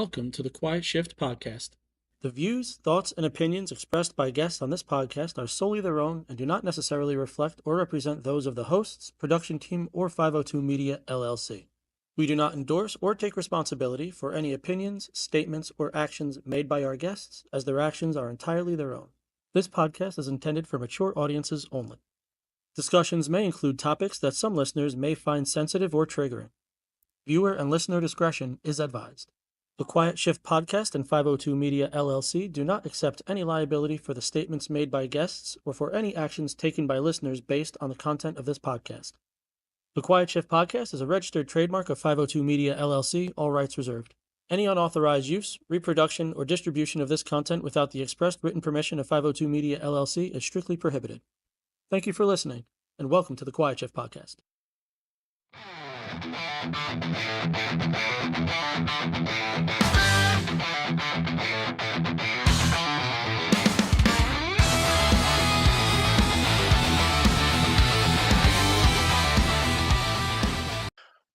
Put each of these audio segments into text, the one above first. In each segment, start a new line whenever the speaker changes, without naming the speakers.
Welcome to the Quiet Shift Podcast. The views, thoughts, and opinions expressed by guests on this podcast are solely their own and do not necessarily reflect or represent those of the hosts, production team, or 502 Media, LLC. We do not endorse or take responsibility for any opinions, statements, or actions made by our guests, as their actions are entirely their own. This podcast is intended for mature audiences only. Discussions may include topics that some listeners may find sensitive or triggering. Viewer and listener discretion is advised. The Quiet Shift Podcast and 502 Media, LLC do not accept any liability for the statements made by guests or for any actions taken by listeners based on the content of this podcast. The Quiet Shift Podcast is a registered trademark of 502 Media, LLC, all rights reserved. Any unauthorized use, reproduction, or distribution of this content without the expressed written permission of 502 Media, LLC is strictly prohibited. Thank you for listening, and welcome to the Quiet Shift Podcast.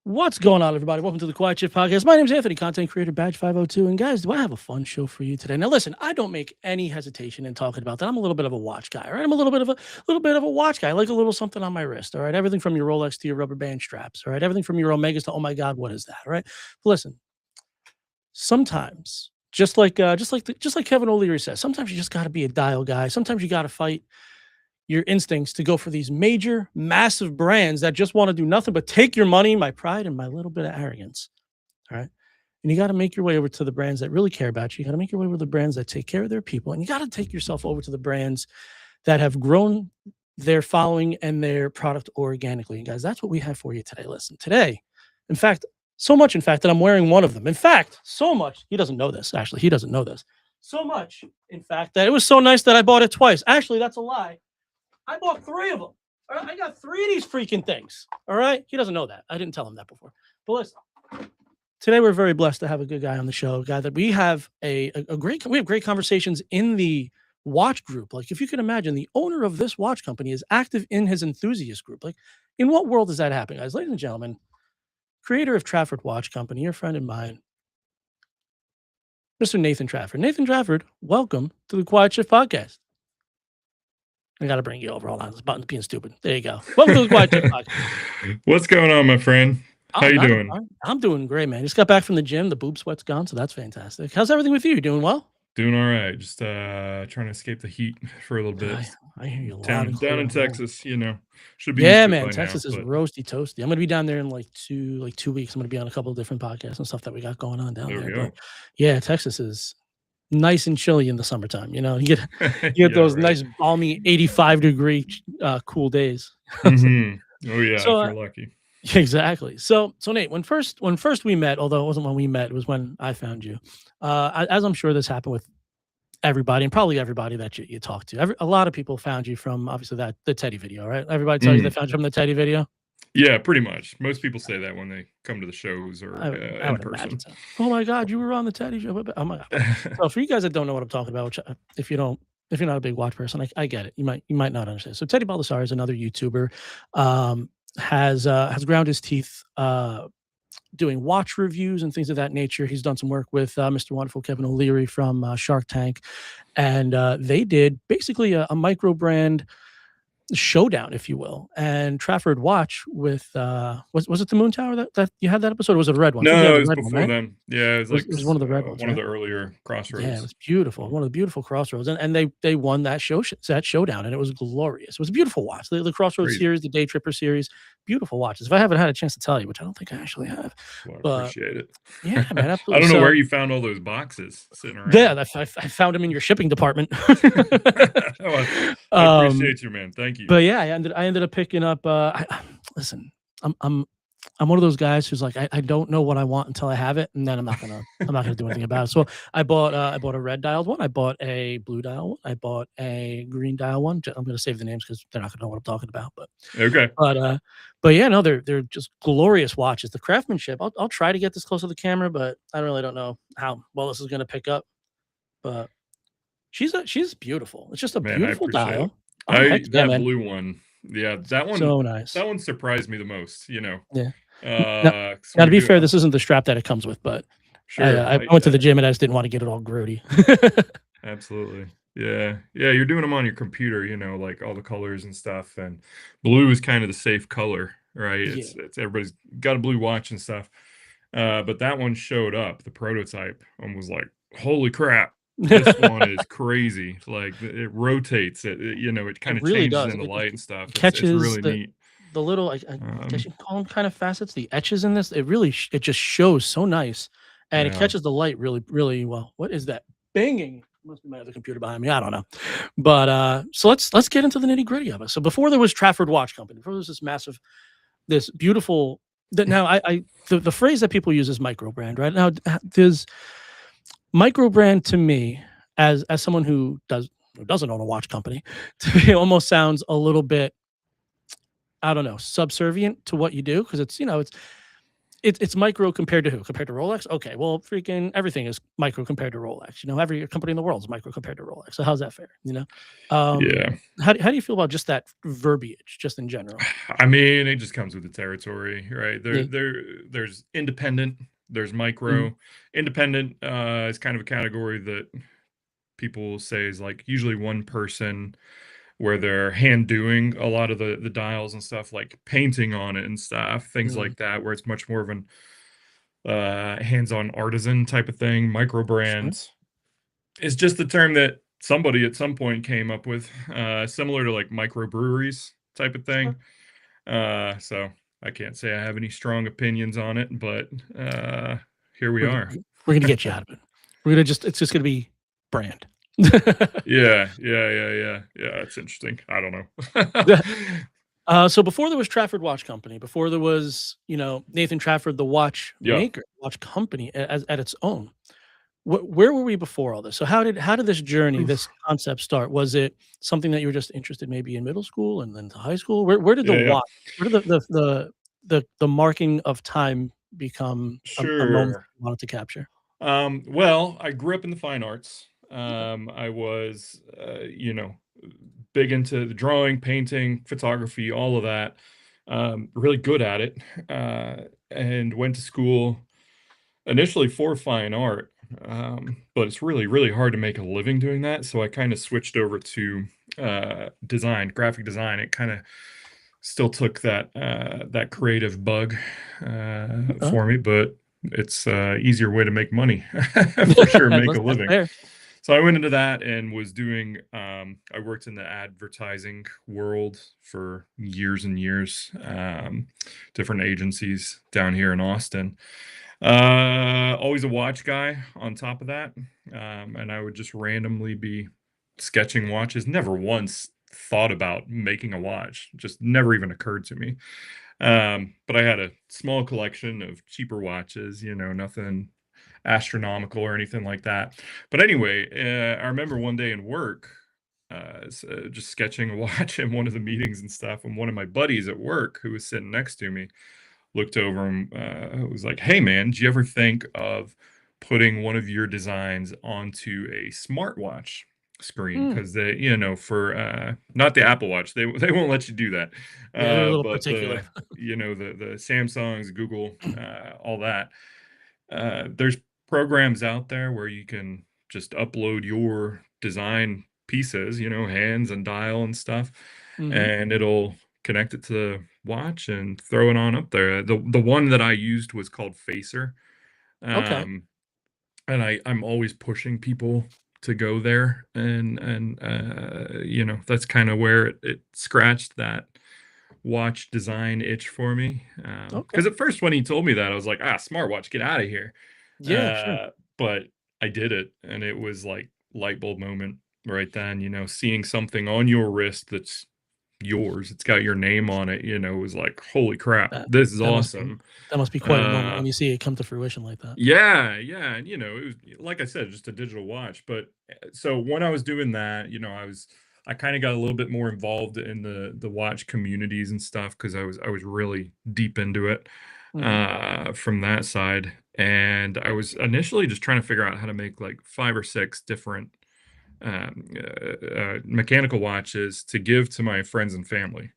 What's going on, everybody? Welcome to the Quiet Shift Podcast. My name is Anthony, content creator, badge 502. And guys, do I have a fun show for you today? Now, listen, I don't make any hesitation in talking about that. I'm a little bit of a watch guy, all right? I'm a little bit of a watch guy. I like a little something on my wrist, all right? Everything from your Rolex to your rubber band straps, all right? Everything from your Omegas to, oh my God, what is that, all right? Listen, sometimes, just like Kevin O'Leary says, sometimes you just got to be a dial guy. Sometimes you got to fight your instincts to go for these major, massive brands that just want to do nothing but take your money, my pride, and my little bit of arrogance. All right. And you got to make your way over to the brands that really care about you. You got to make your way over to the brands that take care of their people. And you got to take yourself over to the brands that have grown their following and their product organically. And guys, that's what we have for you today. Listen, today, in fact, so much, in fact, that I'm wearing one of them. In fact, so much, he doesn't know this. Actually, he doesn't know this. So much, in fact, that it was so nice that I bought it twice. Actually, that's a lie. I bought 3 of them. All right? I got 3 of these freaking things. All right. He doesn't know that. I didn't tell him that before. But listen, today we're very blessed to have a good guy on the show, a guy that we have we have great conversations in the watch group. Like, if you can imagine, the owner of this watch company is active in his enthusiast group. Like, in what world does that happen, guys? Ladies and gentlemen, creator of Trafford Watch Company, your friend and mine, Mr. Nathan Trafford. Nathan Trafford, welcome to the Quiet Shift Podcast. I got to bring you over. Hold on. This button's being stupid. There you go. Welcome to the Quiet Shift Podcast.
What's going on, my friend? How you doing?
I'm doing great, man. Just got back from the gym. The boob sweat's gone, so that's fantastic. How's everything with you? You doing well?
Doing all right. Just trying to escape the heat for a little bit.
I hear you
down in Texas, you know.
Should be man. Texas is roasty toasty. I'm gonna be down there in like 2 weeks. I'm gonna be on a couple of different podcasts and stuff that we got going on down there. But yeah, Texas is nice and chilly in the summertime. You know, you get those nice balmy 85-degree cool days.
Mm-hmm. Oh yeah,
so,
if you're lucky.
Exactly. So Nate, when first we met, although it wasn't when we met, it was when I found you. As I'm sure this happened with everybody, and probably everybody that you talk to. A lot of people found you from obviously the Teddy video, right? Everybody tells you they found you from the Teddy video.
Yeah, pretty much. Most people say that when they come to the shows or in person.
So. Oh my God, you were on the Teddy show. Oh my God. So for you guys that don't know what I'm talking about, which if you're not a big watch person, I get it. You might not understand. So Teddy Baldessari is another YouTuber. Has ground his teeth doing watch reviews and things of that nature. He's done some work with Mr. Wonderful Kevin O'Leary from Shark Tank, and they did basically a micro brand showdown, if you will. And Trafford Watch with was it the Moon Tower that you had that episode, or was it a red one?
No, it was before one, them. Yeah, it
was one of the red ones.
One of the earlier Crossroads.
Yeah, it was beautiful. One of the beautiful Crossroads, and they won that showdown, and it was glorious. It was a beautiful watch. The Crossroads series, the Day Tripper series, beautiful watches. If I haven't had a chance to tell you, which I don't think I actually have,
I appreciate it.
Yeah, man, absolutely.
I don't know where you found all those boxes sitting around.
Yeah, I found them in your shipping department.
I appreciate you, man. Thank you.
But yeah, I ended up picking up. Listen, I'm one of those guys who's like, I don't know what I want until I have it, and then I'm not gonna do anything about it. So I bought a red dialed one. I bought a blue dial one. I bought a green dial one. I'm gonna save the names because they're not gonna know what I'm talking about. But
okay.
But yeah, no, they're just glorious watches. The craftsmanship. I'll try to get this close to the camera, but I don't know how well this is gonna pick up. But she's beautiful. It's just a beautiful dial.
That blue one. Yeah, that one.
So nice.
That one surprised me the most, you know.
Yeah. Now, to be fair, this isn't the strap that it comes with, but
Sure.
I went to the gym and I just didn't want to get it all grody.
Absolutely. Yeah. Yeah, you're doing them on your computer, like all the colors and stuff, and blue is kind of the safe color, right?
Yeah.
It's everybody's got a blue watch and stuff. But that one showed up, the prototype, and was like, "Holy crap, this one is crazy." Like it rotates, it
It
kind of
really
changes
does.
in the light and stuff. It's
Catches
really neat.
the little, I guess
Um,
you can call them kind of facets, the etches in this. It really it just shows so nice, and it
yeah.
catches the light really, really well. What is that banging? Must be my other computer behind me. I don't know. But so let's get into the nitty gritty of it. So before there was Trafford Watch Company, before there was this massive, this beautiful. That now the phrase that people use is micro brand, right? Now there's micro brand to me, as someone who doesn't own a watch company, to me almost sounds a little bit, I don't know, subservient to what you do, because it's micro compared to who? Compared to Rolex? Okay, well, freaking everything is micro compared to Rolex. Every company in the world is micro compared to Rolex. So how's that fair?
Yeah.
How do you feel about just that verbiage, just in general?
I mean, it just comes with the territory, right?
Yeah.
There's independent, there's
Mhm.
micro. Independent is kind of a category that people say is like usually one person where they're hand doing a lot of the dials and stuff, like painting on it and stuff, things
Mhm.
like that, where it's much more of an hands-on artisan type of thing. Micro
Sure.
brands is just the term that somebody at some point came up with, similar to like microbreweries type of
Sure.
thing. So I can't say I have any strong opinions on it, but here we
We're
are.
we're gonna get you out of it. It's just gonna be brand.
Yeah, yeah, yeah, yeah, yeah. It's interesting. I don't
Yeah.
know.
So before there was Trafford Watch Company, before there was, Nathan Trafford, the
Yeah.
watchmaker, watch company as at its own. Where were we before all this? So how did this journey, this
Oof.
concept start? Was it something that you were just interested maybe in middle school and then to high school? Where did the
Yeah, yeah.
watch, where did the marking of time become a moment
Sure.
you wanted to capture?
Well, I grew up in the fine arts.
Okay.
I was, big into the drawing, painting, photography, all of that. Really good at it, and went to school initially for fine art, but it's really, really hard to make a living doing that. So I kind of switched over to design, graphic design. It kind of still took that creative bug
Oh,
for me, but it's easier way to make money for sure, make a
that's
living.
fair.
So I went into that and was doing. I worked in the advertising world for years and years, different agencies down here in Austin. Always a watch guy on top of that, and I would just randomly be sketching watches. Never once thought about making a watch. Just never even occurred to me. But I had a small collection of cheaper watches, nothing astronomical or anything like that. But anyway, I remember one day in work, just sketching a watch in one of the meetings and stuff, and one of my buddies at work who was sitting next to me looked over and was like, "Hey, man, did you ever think of putting one of your designs onto a smartwatch screen?
Hmm.
Because they, for not the Apple Watch, they won't let you do that,
Yeah, they're a little
but
particular.
the Samsungs, Google, all that. There's programs out there where you can just upload your design pieces, hands and dial and stuff,
Mhm.
and it'll connect it to the watch and throw it on up there. The one that I used was called Facer.
Okay.
Um, and I'm always pushing people to go there, and that's kind of where it scratched that watch design itch for me.
Okay.
Because at first when he told me that, I was like, smartwatch, get out of here.
Yeah, sure.
But I did it, and it was like light bulb moment right then. Seeing something on your wrist that's yours, it's got your name on it. It was like, holy crap,
That
this is
that must be
awesome.
that must be quite a moment
Uh,
when you see it come to fruition like that.
yeah, yeah, and it was like I said, just a digital watch. But so when I was doing that, I kind of got a little bit more involved in the watch communities and stuff because I was really deep into it
Mhm.
from that side. And I was initially just trying to figure out how to make like 5 or 6 different mechanical watches to give to my friends and family.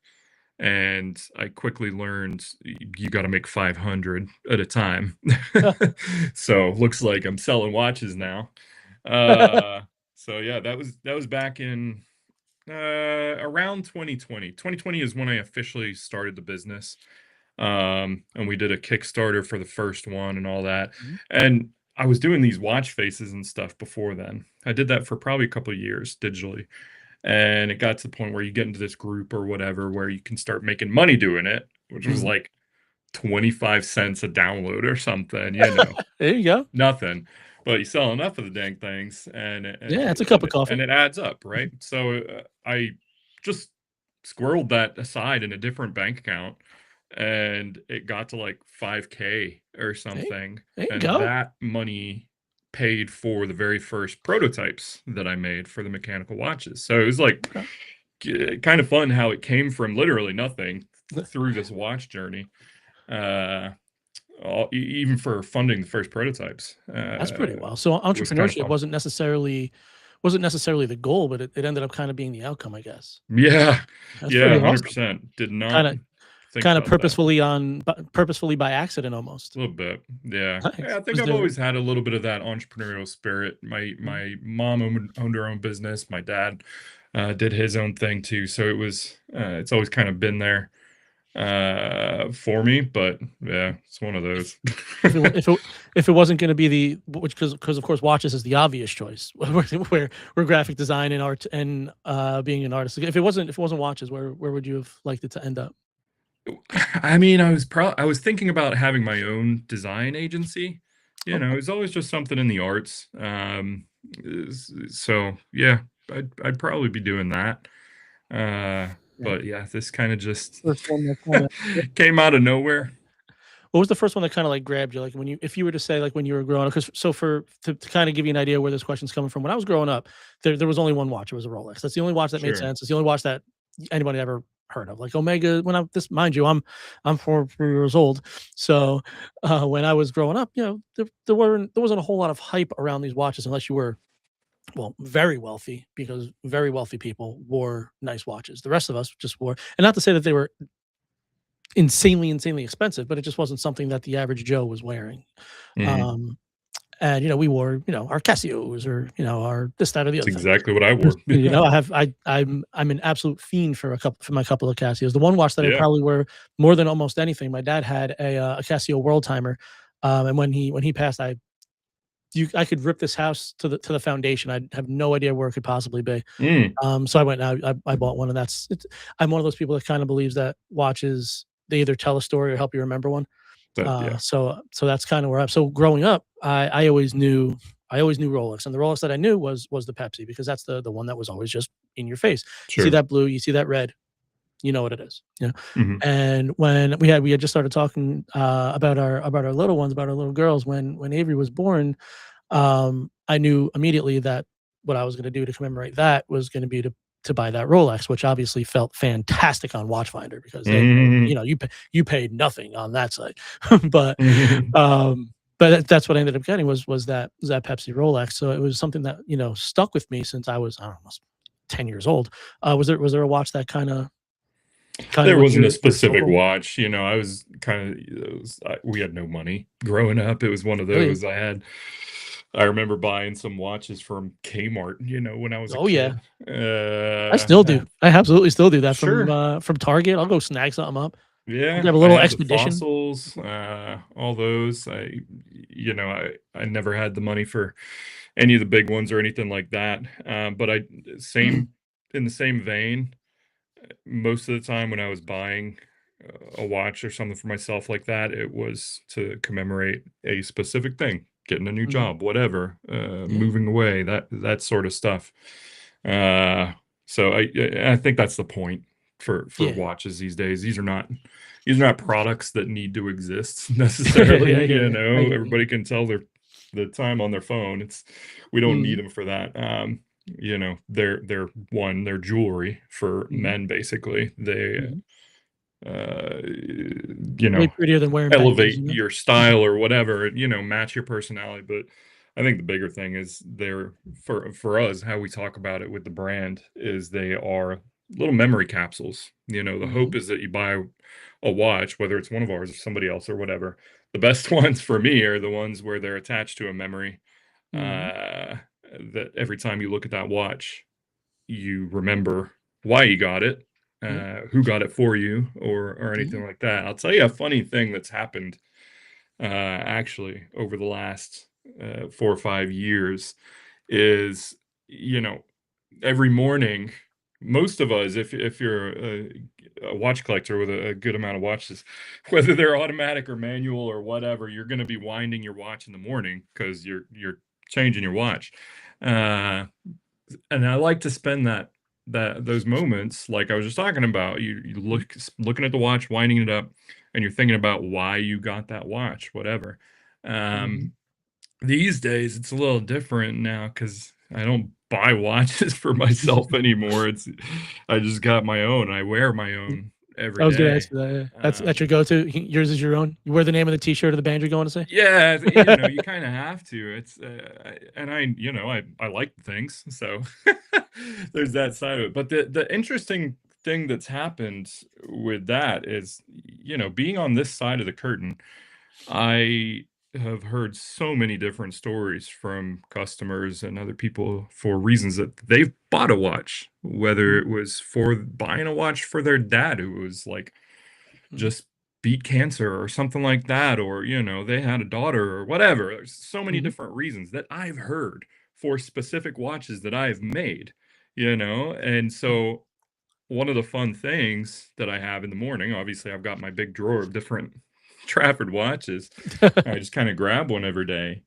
and I quickly learned you got to make 500 at a time. So looks like I'm selling watches now. Uh, so yeah, that was back in around 2020. 2020 is when I officially started the business. And we did a Kickstarter for the first one and all that.
Mhm.
And I was doing these watch faces and stuff before then. I did that for probably a couple of years digitally. And it got to the point where you get into this group or whatever where you can start making money doing it, which was
Mhm.
like 25 cents a download or something, you know,
There you go.
nothing. But you sell enough of the dang things
Yeah, it's a cup of
and
coffee.
it adds up, right? So I just squirreled that aside in a different bank account and it got to like 5K or
Hey,
something.
there you
And
go.
that money paid for the very first prototypes that I made for the mechanical watches. So it was like
Okay.
kind of fun how it came from literally nothing through this watch journey. Uh, Even for funding the first prototypes,
That's pretty well. So
was kind of
entrepreneurship
fun.
wasn't necessarily the goal, but it ended up kind of being the outcome, I guess.
Yeah,
That's
yeah,
pretty awesome.
100%. Did not
Kind of
think
kind of
about that.
purposefully by accident almost.
A little bit, yeah. Yeah,
Nice.
I think
Was
I've
there
always had a little bit of that entrepreneurial spirit. My
Mhm.
my mom owned her own business. My dad did his own thing too. So it's always kind of been there for me. But yeah, it's one of
if
those.
if it wa- if it wasn't going to be the which because of course watches is the obvious choice where graphic design and art and being an artist. If it wasn't watches, where would you have liked it to end up?
I mean, I was thinking about having my own design agency. You know,
Okay.
it's always just something in the arts. So yeah, I'd probably be doing that.
Yeah.
But yeah, this kind of just
First one that kind of
came out of nowhere.
What was the first one that kinda, like, grabbed you? Like, when you if you were to say, like, when you were growing up, 'cause so for to kinda give you an idea where this question's coming from, when I was growing up, there was only one watch, it was a Rolex. That's the only watch that made
Sure.
sense. It's the only watch that anybody ever heard of. Like, Omega when I this mind you, I'm 4 years old. So, when I was growing up, there wasn't a whole lot of hype around these watches unless you were, well, very wealthy, because very wealthy people wore nice watches. The rest of us just wore, and not to say that they were insanely expensive, but it just wasn't something that the average Joe was wearing.
Mhm.
Um, and we wore, our Casios or, our this, that, or the
It's
other thing.
exactly what I wore.
I'm an absolute fiend for my couple of Casios. The one watch that I
Yeah.
probably wear more than almost anything, my dad had a Casio World Timer. And when he passed, I could rip this house to the foundation. I have no idea where it could possibly be.
Mm.
So I went and I bought one, and I'm one of those people that kind of believes that watches, they either tell a story or help you remember one.
Yeah.
So that's kind of where I'm. So growing up, I always knew Rolex, and the Rolex that I knew was the Pepsi, because that's the one that was always just in your face. You see
Sure.
that blue, you see that red, you know what it is. Yeah.
Mhm.
And when we had just started talking about our little ones, about our little girls, when Avery was born, I knew immediately that what I was going to do to commemorate that was going to be to buy that Rolex, which obviously felt fantastic on Watchfinder, because
Mhm.
you paid nothing on that site, but
Mhm.
that's what I ended up getting was that Pepsi Rolex. So it was something that stuck with me since I was, I don't know, almost 10 years old. Was there a watch that kind of
There
was
wasn't a
your
specific
focal?
watch, I was we had no money growing up. It was one of
Oh
those I remember buying some watches from Kmart, when I was a
oh yeah,
kid.
I still
Uh,
do. I absolutely still do that
sure.
from Target. I'll go snag something up. I'll
Yeah,
grab a
I
little
had the
expedition.
fossils, all those. I never had the money for any of the big ones or anything like that. But I same in the same vein, most of the time when I was buying a watch or something for myself like that, it was to commemorate a specific thing, getting a new
Mhm.
job, whatever,
Yeah,
moving away, that sort of stuff. Uh, so I think that's the point for
yeah.
watches these days. These are not products that need to exist
Yeah, I
necessarily.
hear you. I hear you.
Everybody can tell the time on their phone. We don't need
Mhm,
them for that. They're jewelry for
mhm,
men basically. They
mhm.
uh
Way prettier than wearing bangles,
elevate your
Mhm.
style or whatever, match your personality. But I think the bigger thing is they're for us, how we talk about it with the brand is they are little memory capsules. The
Mhm.
hope is that you buy a watch, whether it's one of ours or somebody else or whatever. The best ones for me are the ones where they're attached to a memory,
Mhm.
uh, that every time you look at that watch, you remember why you got it,
Yep.
who got it for you, or
Yeah.
anything like that. I'll tell you a funny thing that's happened, actually, over the last 4 or 5 years is, you know, every morning, most of us, if you're a watch collector with a good amount of watches, whether they're automatic or manual or whatever, you're going to be winding your watch in the morning because you're changing your watch. Uh, and I like to spend those moments like I was just talking about. You
Mhm.
looking at the watch, winding it up, and you're thinking about why you got that watch, whatever.
Mhm.
Um, these days, it's a little different now because I don't buy watches for myself anymore. I just got my own. I wear my own
I
every
was gonna ask
day.
you that, yeah. That's your
Um,
go-to? Yours is your own? You wear the name of the T-shirt or the band you're going to see?
yeah, you kind of have to. And I like the things, so there's that side of it. But the interesting thing that's happened with that is, being on this side of the curtain, I have heard so many different stories from customers and other people for reasons that they've bought a watch, whether
Mhm.
it was for buying a watch for their dad who was like
Mhm.
just beat cancer or something like that, or they had a daughter or whatever. There's so many
Mhm.
different reasons that I've heard for specific watches that I've made, and
Mhm.
so one of the fun things that I have in the morning, obviously, I've got my big drawer of different Trafford watches. I just kind of grab one every day.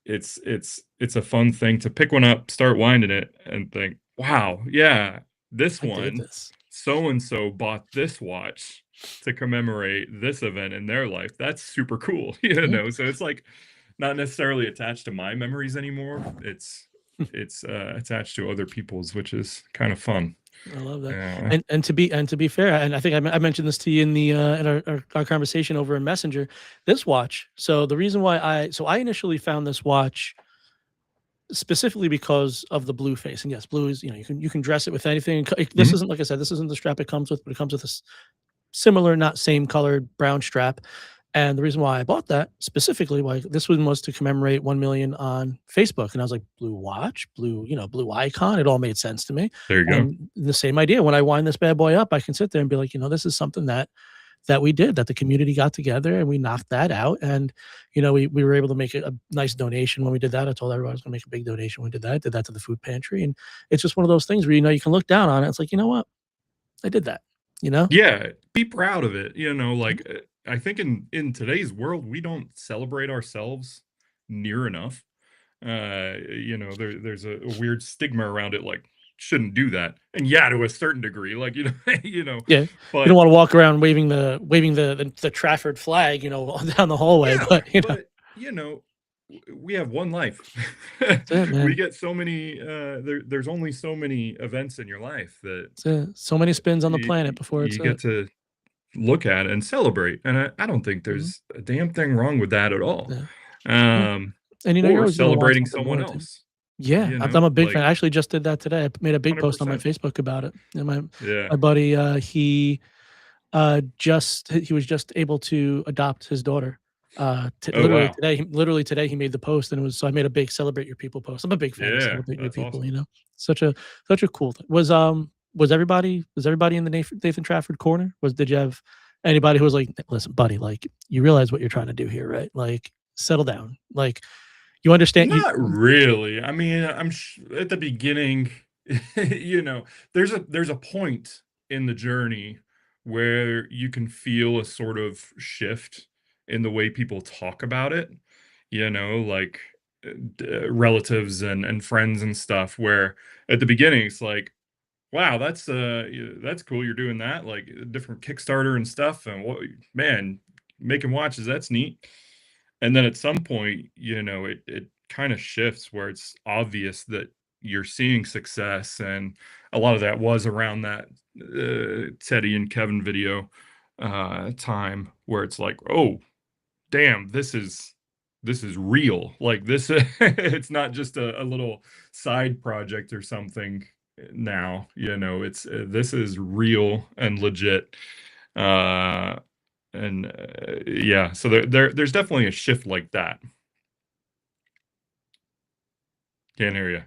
It's a fun thing to pick one up, start winding it, and think, "Wow, yeah, this
I did
one,
this.
so and so bought this watch to commemorate this event in their life. That's super cool."
Yeah.
So it's like not necessarily attached to my memories anymore. It's attached to other people's, which is kind of fun.
I love that.
Uh,
And to be fair, and I think I mentioned this to you in the in our conversation over in Messenger. This watch. So the reason why I initially found this watch specifically because of the blue face. And yes, blue is you can dress it with anything. This
mhm.
isn't like I said. This isn't the strap it comes with, but it comes with a similar, not same colored brown strap. And the reason why I bought that specifically, why this one was to commemorate 1 million on Facebook. And I was like, blue watch, blue, blue icon. It all made sense to me.
There you go.
And the same idea, when I wind this bad boy up, I can sit there and be like, this is something that we did, that the community got together and we knocked that out. And, we were able to make a nice donation when we did that. I told everybody I was gonna make a big donation when we did that. Did that to the food pantry. And it's just one of those things where, you can look down on it. It's like, you know what? I did that, you know?
Yeah, be proud of it,
Mhm.
I think in today's world, we don't celebrate ourselves near enough. There's a weird stigma around it, like, shouldn't do that. And yeah, to a certain degree, like,
Yeah, you don't
but
want to walk around waving the Trafford flag, down the hallway,
yeah,
but
but we have one life.
that's it,
We
man.
get so many there's only so many events in your life that
That's it. So many spins on the planet before it's
you
it.
get to look at it and celebrate, and I don't think
Mhm.
there's a damn thing wrong with that at all.
Yeah. Yeah.
Um,
And you're
or
always gonna want
celebrating
something
someone
more too.
else,
Yeah, I'm a big fan.
like
I actually just did that today. I made a big post on my
100%.
Facebook about it. And my
Yeah.
my buddy, he was just able to adopt his daughter. T
Oh, wow.
literally today he made the post, and it was so I made a big celebrate your people post. I'm a big fan of
Yeah,
celebrating your
that's
people,
awesome.
Such a cool thing. Was everybody in the Nathan Trafford corner? Did you have anybody who was like, "Listen, buddy, like, you realize what you're trying to do here, right? Like, settle down. Like, you understand you."
Not really. I mean, at the beginning, there's a point in the journey where you can feel a sort of shift in the way people talk about it, like relatives and friends and stuff. Where at the beginning, it's like, wow, that's cool. You're doing that, like a different Kickstarter and stuff. And what, man, making watches, that's neat. And then at some point, it kind of shifts where it's obvious that you're seeing success, and a lot of that was around that Teddy and Kevin video time where it's like, oh, damn, this is real. Like this, it's not just a little side project or something. now. It's this is real and legit. Uh, and yeah, so there's definitely a shift like that. Can't hear you.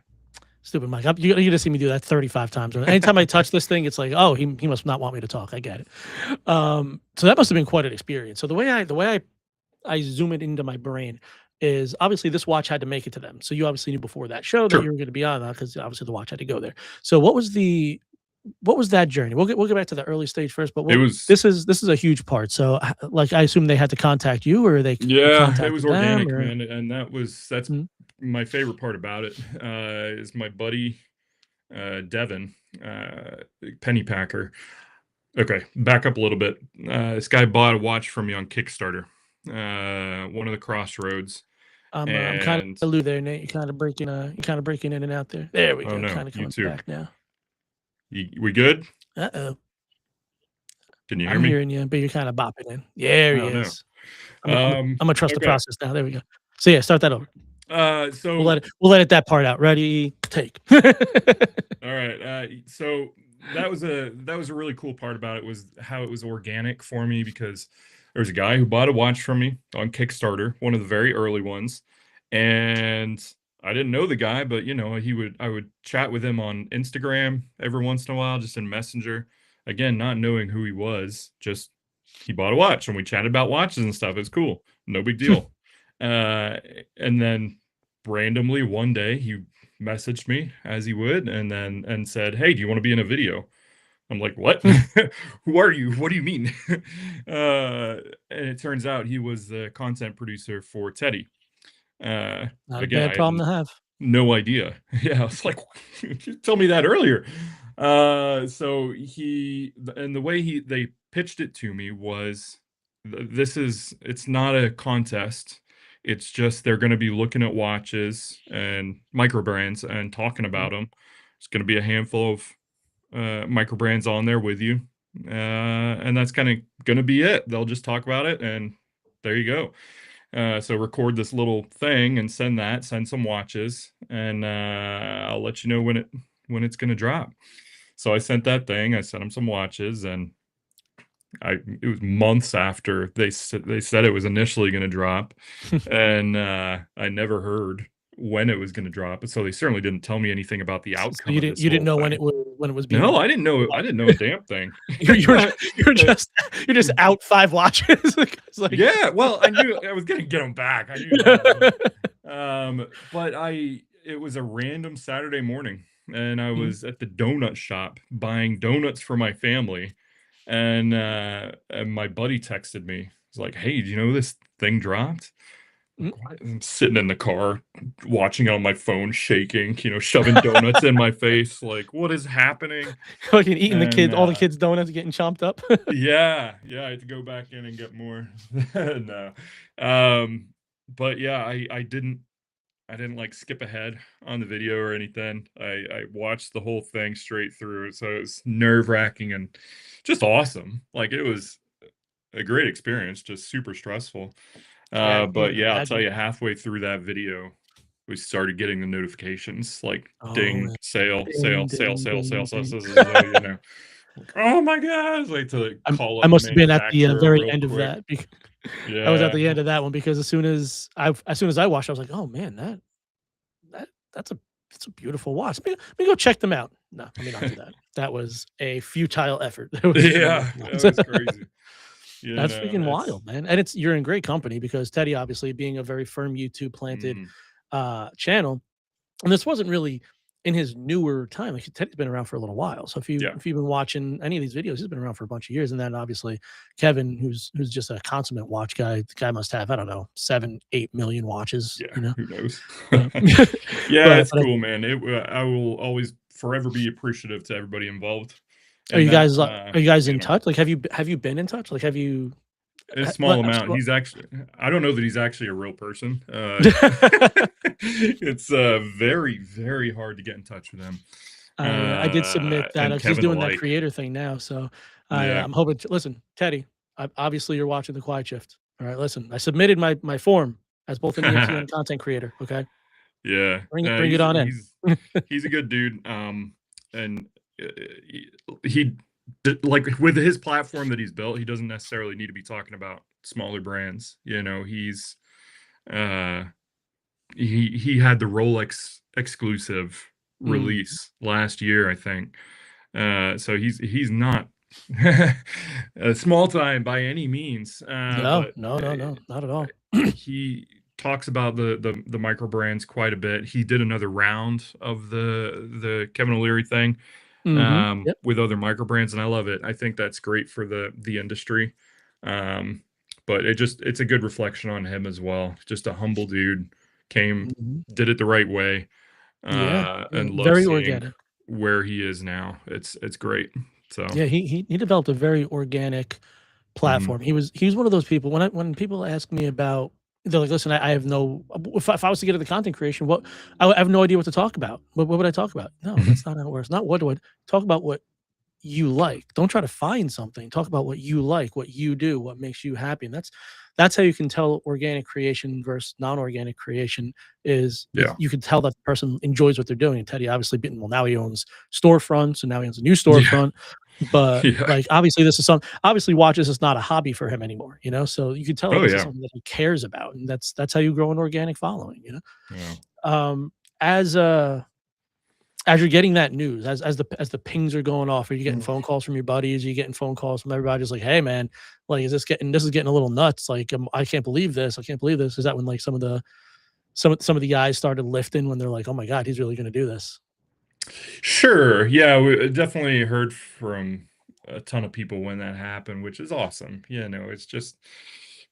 Stupid Mike. You just see me do that 35 times. Anytime I touch this thing, it's like, oh, he must not want me to talk. I get it. So that must have been quite an experience. So the way I zoom it into my brain is obviously this watch had to make it to them. So you obviously knew before that show that
Sure.
you were going to be on that because obviously the watch had to go there. So what was that journey? We'll get back to the early stage first, but
It was
this is a huge part. So like I assume they had to contact you or you
Yeah, it was
contacted them
organic,
or
man, and that's
Mhm.
my favorite part about it, is my buddy, Devin, penny packer. Okay, back up a little bit. This guy bought a watch from me on Kickstarter, one of the Crossroads,
I'm kind
and
of there, Nate. You're kind of breaking in and out there. There we
oh
go.
no,
Kind of
you
coming
too.
back now.
We good?
Uh-oh.
Can you hear
I'm
me?
hearing you, but you're kind of bopping in. There he
Oh no.
is. I'm gonna trust the
Okay.
process now. There we go. So yeah, start that over.
So
We'll edit that part out. Ready, take.
all right. So that was a really cool part about it was how it was organic for me because there was a guy who bought a watch from me on Kickstarter, one of the very early ones, and I didn't know the guy, but I would chat with him on Instagram every once in a while, just in Messenger. Again, not knowing who he was, just he bought a watch and we chatted about watches and stuff. It's cool, no big deal. Uh, and then randomly one day he messaged me as he would and said, "Hey, do you want to be in a video?" I'm like, "What? Who are you? What do you mean?" And it turns out he was the content producer for Teddy.
Not a
Again,
bad
I had
problem to have.
no idea. Yeah, I was like, "You tell me that earlier." So the way they pitched it to me was, it's not a contest. It's just they're going to be looking at watches and micro brands and talking
Mhm.
about them. It's going to be a handful of micro brands on there with you, and that's kind of going to be it. They'll just talk about it, and there you go. So record this little thing and send some watches, and I'll let you know when it's gonna drop. So I sent that thing. I sent them some watches, and it was months after they said it was initially gonna drop, and I never heard when it was gonna drop. So they certainly didn't tell me anything about the
So
outcome
you
of
didn't
this
you didn't
whole
know
thing.
when it was
No,
being
I didn't know. I didn't know a damn thing.
you're
Uh,
just you're just out 5 watches. It's like
Yeah, well, I knew I was gonna get them back. I knew that, but it was a random Saturday morning, and I
Mhm,
was at the donut shop buying donuts for my family, and my buddy texted me. He's like, "Hey, do you know this thing dropped?"
mhm.
Like, "What?" I'm sitting in the car, watching it on my phone, shaking, shoving donuts in my face, like, "What is happening?"
Fucking eating
And,
all the kids' donuts getting chomped up.
yeah, yeah, I had to go back in and get more. No. Um, but yeah, I didn't like skip ahead on the video or anything. I watched the whole thing straight through, so it was nerve-wracking and just awesome. Like it was a great experience, just super stressful.
Yeah, I can't
But
even
yeah, I'll tell
imagine.
you, halfway through that video, we started getting the notifications like
Oh,
ding,
man.
sale,
Ding,
sale, sale,
ding,
sale, sale,
ding,
sale,
ding.
sale, sale, sale, like, oh my God, like to like call
I
up the
must have been at the,
manufacturer
very
real
end of
quick.
that I was at
Yeah.
the end of that one because as soon as I watched, I was like, "Oh, man, that that's a beautiful watch. Let me go check them out." No, let me not do that. That was a futile effort. There was no
Yeah, that
chance.
was crazy.
That's freaking
It's
wild, man, and you're in great company because Teddy obviously being a very firm YouTube planted,
mhm,
channel, and this wasn't really in his newer time. Like Teddy's been around for a little while. So
yeah,
if you've been watching any of these videos, he's been around for a bunch of years. And then obviously Kevin, who's just a consummate watch guy. The guy must have, I don't know, 7, 8 million watches,
yeah,
you know?
who knows?
Uh,
Yeah,
but
it's cool, man. I will always forever be appreciative to everybody involved,
are
and
you
that,
guys in touch? Like, have you been in touch? Like, have you?
in a
Let,
small amount.
so-
He's actually I don't know that he's actually a real person. It's, very, very hard to get in touch with him,
I did submit that
and
because he's
Kevin
doing that
alike.
creator thing now. So
Yeah.
I'm hoping. Listen, Teddy, obviously you're watching the Quiet Shift. All right, listen, I submitted my form as both an ENT and a content creator. Okay,
Yeah.
bring it on in.
He's a good dude. and uh, he like with his platform that he's built, he doesn't necessarily need to be talking about smaller brands. You know, uh he had the Rolex exclusive
Mm.
release last year, I think. So he's not a small time by any means,
No,
but
no, no, no, not at all.
he talks about the micro brands quite a bit. He did another round of the Kevin O'Leary thing
Yep.
with other micro brands, and I love it. I think that's great for the industry. Um, but it's a good reflection on him as well. Just a humble dude, came,
Mhm.
did it the right way,
Yeah, yeah,
and love
very
seeing
organic.
where he is now. It's great. So
Yeah, he developed a very organic
mhm.
platform. He was one of those people when people ask me about, they're like, "Listen, I have no, if I was to get into content creation, I have no idea what to talk about. What would I talk about?" No, that's not how it works. Not what do I talk about, what you like. Don't try to find something. Talk about what you like, what you do, what makes you happy. And that's how you can tell organic creation versus non-organic creation is
Yeah.
you can tell that the person enjoys what they're doing. And Teddy obviously been, well, now he owns storefronts and now he owns a new
Yeah.
storefront. But
Yeah.
like obviously this is some obviously watches is not a hobby for him anymore, you know. So you can tell that
Oh,
this is
yeah.
something that he cares about. And that's how you grow an organic following, you know.
Yeah.
Um as you're getting that news, as the pings are going off, are you getting
Mm.
phone calls from your buddies? Are you getting phone calls from everybody? Just like, hey man, like this is getting a little nuts. Like I can't believe this. I can't believe this. Is that when like some of the guys started lifting when they're like, oh my God, he's really gonna do this?
Sure. Yeah, we definitely heard from a ton of people when that happened, which is awesome. You know, it's just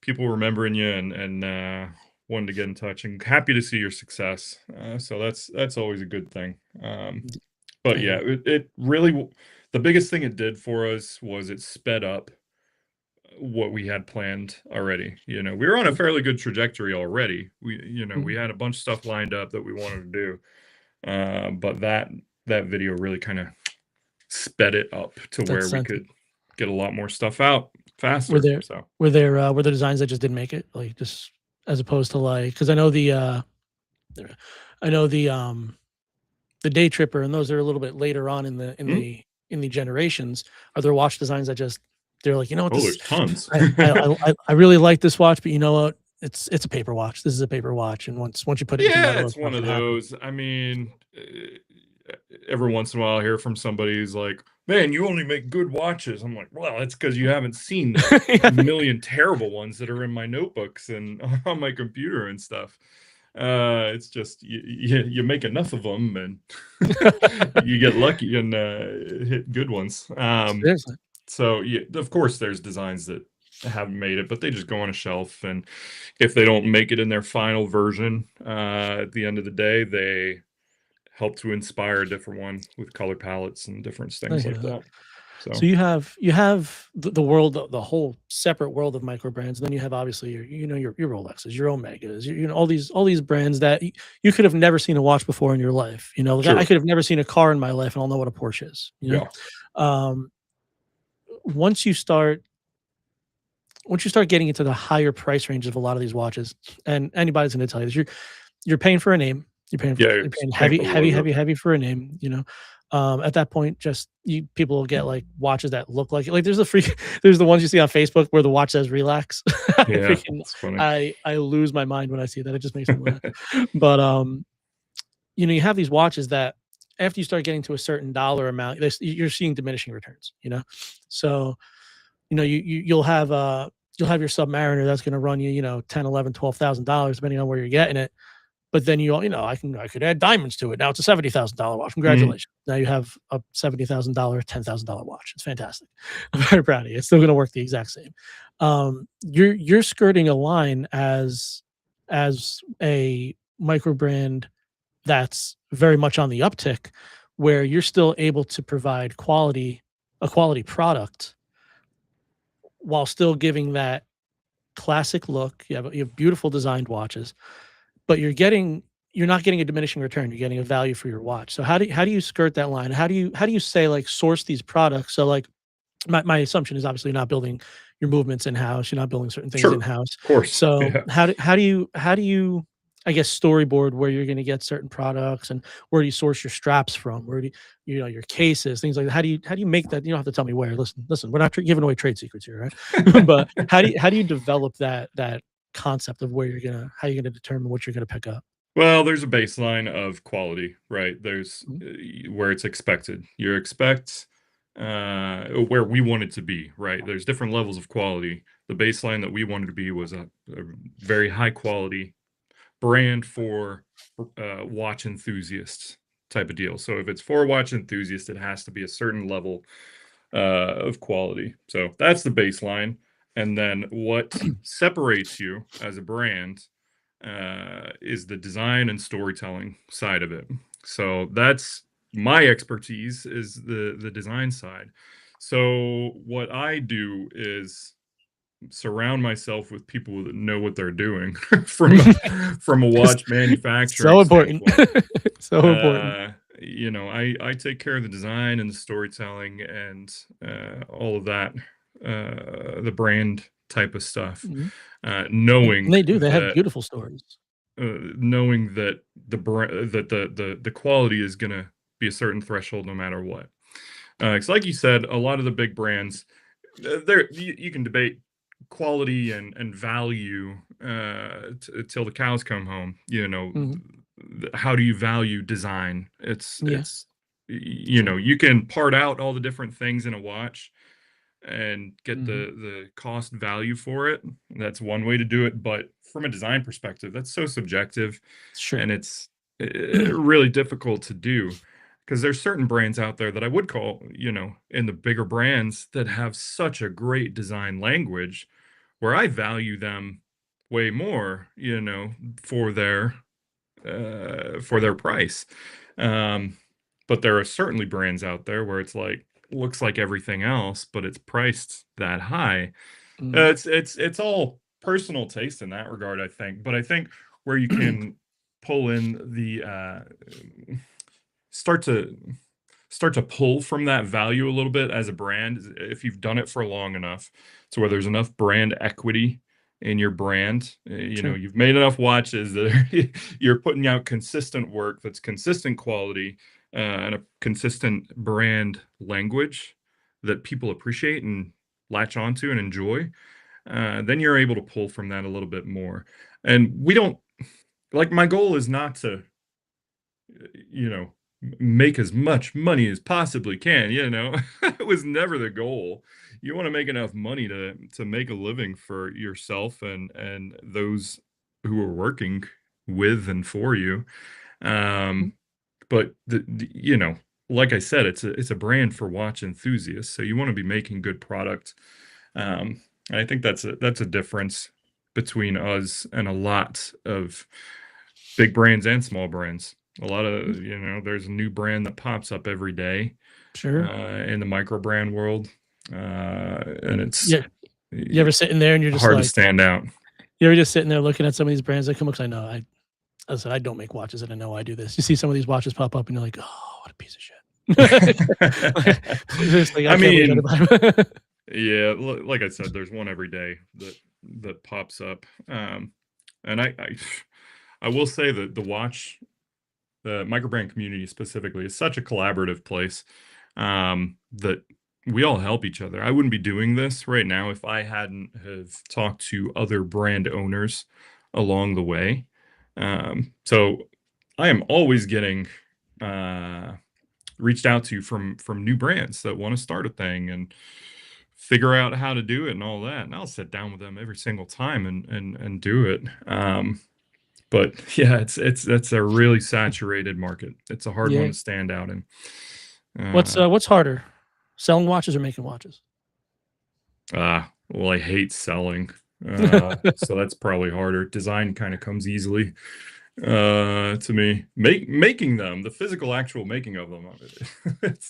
people remembering you and wanting to get in touch and happy to see your success. So that's always a good thing. But yeah,
And
it really the biggest thing it did for us was it sped up what we had planned already. You know, we were on a fairly good trajectory already. We
mhm,
had a bunch of stuff lined up that we wanted to do. But that video really kind of sped it up to where
that's
we
sense.
could get a lot more stuff out
Were
faster.
there
So,
were there designs that just didn't make it? Like just as opposed to like because I know the day tripper and those are a little bit later on in the
mm,
generations. Are there watch designs that just they're like, you know what,
oh,
this
there's tons.
I really like this watch, but you know what? It's a paper watch. This is a paper watch. And once you put it into
Yeah,
metal,
it's
it's
one
not
of
gonna happen.
those. I mean, every once in a while, I hear from somebody who's like, "Man, you only make good watches." I'm like, "Well, it's because you haven't seen the million terrible ones that are in my notebooks and on my computer and stuff." It's just you make enough of them and you get lucky and hit good ones.
Seriously.
So yeah, of course, there's designs that haven't made it, but they just go on a shelf, and if they don't make it in their final version, at the end of the day, they help to inspire a different one with color palettes and different
I
things
hear
like
that.
that.
So
So
you have the world, the whole separate world of micro brands. And then you have obviously your Rolexes, your Omegas, all these brands that you could have never seen a watch before in your life. You know, like I
sure,
could have never seen a car in my life, and I'll know what a Porsche is. You
yeah,
know, once you start getting into the higher price range of a lot of these watches, and anybody's going to tell you this, you're paying for a name.
yeah,
You're
it's
paying
paying
heavy,
for the
heavy,
logo.
heavy, heavy for a name. You know, at that point, just people will get like watches that look like there's the free there's the ones you see on Facebook where the watch says relax.
Yeah, it's funny.
I lose my mind when I see that. It just makes me laugh. But you have these watches that after you start getting to a certain dollar amount, you're seeing diminishing returns. You know, so you'll have your Submariner that's going to run you, 10, 11, $12,000 depending on where you're getting it. But then I could add diamonds to it. Now it's a $70,000 watch.
Mhm.
Congratulations. Now you have a $70,000, $10,000 watch. It's fantastic. I'm very proud of you. It's still going to work the exact same. You're skirting a line as a micro brand that's very much on the uptick, where you're still able to provide a quality product while still giving that classic look. You have beautiful designed watches, but you're not getting a diminishing return. You're getting a value for your watch. So how do you skirt that line? How do you say like source these products? So like my assumption is obviously you're not building your movements in house. You're not building certain things
Sure,
in house.
of course,
So
yeah.
how do you I guess, storyboard where you're going to get certain products and where do you source your straps from, where do your cases, things like that. How do you make that? You don't have to tell me where. Listen, we're not giving away trade secrets here, right? But how do you develop that concept of where how you're gonna determine what you're gonna pick up?
Well, there's a baseline of quality, right? There's
Mhm.
where it's expected. You expect where we want it to be, right? There's different levels of quality. The baseline that we wanted to be was a very high quality brand for watch enthusiasts type of deal. So if it's for watch enthusiasts, it has to be a certain level of quality. So that's the baseline. And then what separates you as a brand is the design and storytelling side of it. So that's my expertise, is the design side. So what I do is surround myself with people that know what they're doing from a watch manufacturing
So important.
standpoint.
So important.
I take care of the design and the storytelling and all of that, the brand type of stuff,
Mhm. And
knowing
they do. They have
that
beautiful stories.
knowing that the quality is gonna be a certain threshold no matter what. It's like you said, a lot of the big brands, there you can debate quality and value till the cows come home.
Mhm.
How do you value design?
Yeah. True.
You can part out all the different things in a watch and get
Mhm.
the cost value for it. That's one way to do it, but from a design perspective, that's so subjective,
Sure.
and it's really difficult to do because there's certain brands out there that I would call, in the bigger brands that have such a great design language where I value them way more, for their price. Um, but there are certainly brands out there where it's like looks like everything else, but it's priced that high.
Mhm.
It's all personal taste in that regard, I think. But I think where you can pull in the start to start to pull from that value a little bit as a brand if you've done it for long enough to where there's enough brand equity in your brand.
Sure.
You've made enough watches that you're putting out consistent work that's consistent quality, and a consistent brand language that people appreciate and latch onto and enjoy. Then you're able to pull from that a little bit more. And we don't like, my goal is not to you know, make as much money as possibly can, It was never the goal. You wanna make enough money to make a living for yourself and those who are working with and for you.
Mhm.
Um, but like I said, it's a brand for watch enthusiasts, so you wanna be making good product. And I think that's a difference between us and a lot of big brands and small brands. A lot
Mhm.
of, there's a new brand that pops up every day
Sure.
in the micro brand world, and it's
Yeah. You ever sitting there and you're just
hard to
like,
stand out.
you're just sitting there looking at some of these brands that come up, 'cause I know I said I don't make watches and I know I do this. You see some of these watches pop up and you're like, oh, what a piece of shit. Just like I
I
can't believe
mean,
anybody.
yeah, like I said, there's one every day that pops up, and I will say that the micro brand community specifically is such a collaborative place, that we all help each other. I wouldn't be doing this right now if I hadn't have talked to other brand owners along the way. So I am always getting uh, reached out to from new brands that want to start a thing and figure out how to do it and all that. And I'll sit down with them every single time and do it. But yeah, it's a really saturated market. It's a hard one
Yeah.
to stand out in.
What's
Uh,
what's harder, selling watches or making watches?
well, I hate selling, so that's probably harder. Design kind of comes easily to me. Making them, the physical, actual making of them,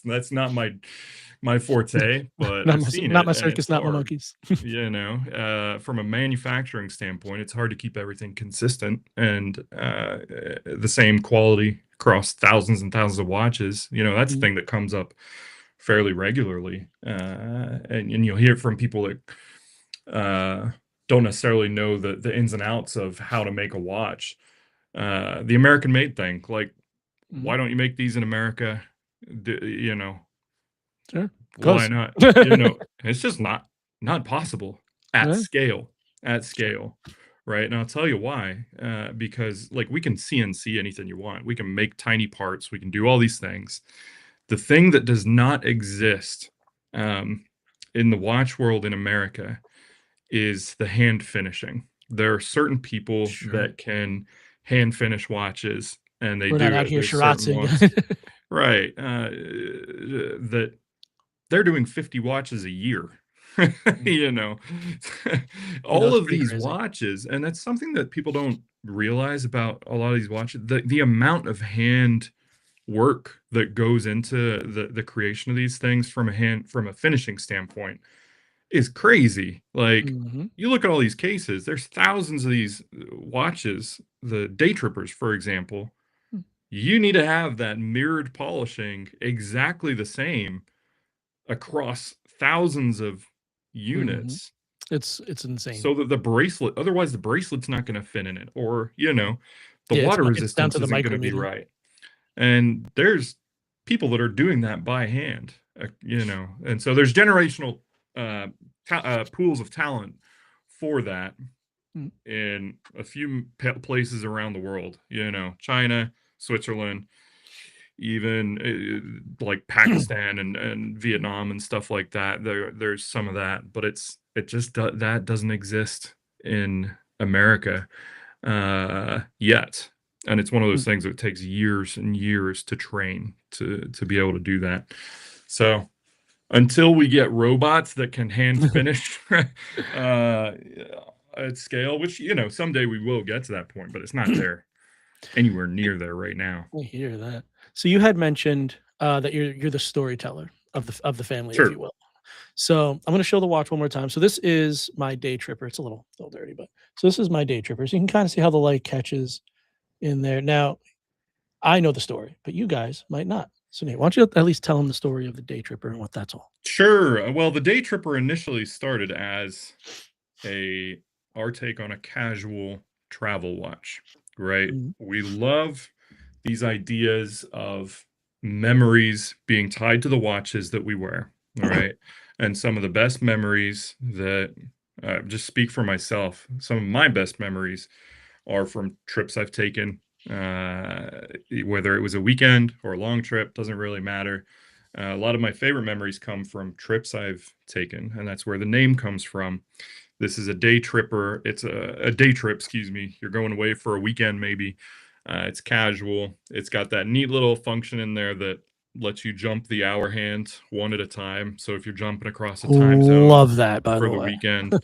that's not my forte. But
Not
I've
my
seen
not
it,
my
and it's
circus, not my
hard.
monkeys.
From a manufacturing standpoint, it's hard to keep everything consistent and the same quality across thousands and thousands of watches. That's a
Mhm.
thing that comes up fairly regularly, and you'll hear from people that uh, don't necessarily know the ins and outs of how to make a watch. the American made thing. Like,
Mhm.
why don't you make these in America? You know,
Sure.
why
'Cause.
not? You know, it's just not possible
Yeah.
at scale, right? And I'll tell you why. Because like we can CNC anything you want. We can make tiny parts. We can do all these things. The thing that does not exist um, in the watch world in America is the hand finishing. There are certain people
Sure.
that can hand finish watches, and they
We're not
do
out
it.
here
There's certain
Shiratzing.
ones, right? That they're doing 50 watches a year.
Mm.
You know,
You know,
all
it's
of
pretty
these
crazy.
watches, and that's something that people don't realize about a lot of these watches. The amount of hand work that goes into the creation of these things from a finishing standpoint is crazy. Like,
Mhm.
you look at all these cases, there's thousands of these watches, the day trippers, for example.
Mm.
You need to have that mirrored polishing exactly the same across thousands of
Mhm.
units
It's insane.
so that the bracelet, otherwise the bracelet's not going to fit in it, or, the
Yeah,
water
it's down
resistance
to the
isn't going to be
micrometer.
right. And there's people that are doing that by hand, and so there's generational uh, pools of talent for that
Mm.
in a few places around the world, China, Switzerland, even like Pakistan and Vietnam and stuff like that. There's some of that, but it just that doesn't exist in America yet. And it's one of those
Mm.
things that takes years and years to train to be able to do that. So until we get robots that can hand finish uh, at scale, which someday we will get to that point, but it's not there anywhere near there right now.
I hear that. So you had mentioned, that you're the storyteller of the family, if
Sure.
you will. So I'm gonna show the watch one more time. So this is my day tripper. It's a little dirty, but so this is my day tripper. So you can kind of see how the light catches in there. Now, I know the story, but you guys might not. So Nate, why don't you at least tell them the story of the day tripper and what that's all?
Sure. Well, the day tripper initially started as a our take on a casual travel watch, right?
Mhm.
We love these ideas of memories being tied to the watches that we wear, all right? And some of the best memories that just speak for myself. Some of my best memories are from trips I've taken, whether it was a weekend or a long trip, doesn't really matter. A lot of my favorite memories come from trips I've taken, and that's where the name comes from. This is a day tripper. It's a day trip, excuse me. You're going away for a weekend, maybe. It's casual. It's got that neat little function in there that lets you jump the hour hand one at a time. So if you're jumping across a time zone
Love that, by
for
the
the
way.
weekend,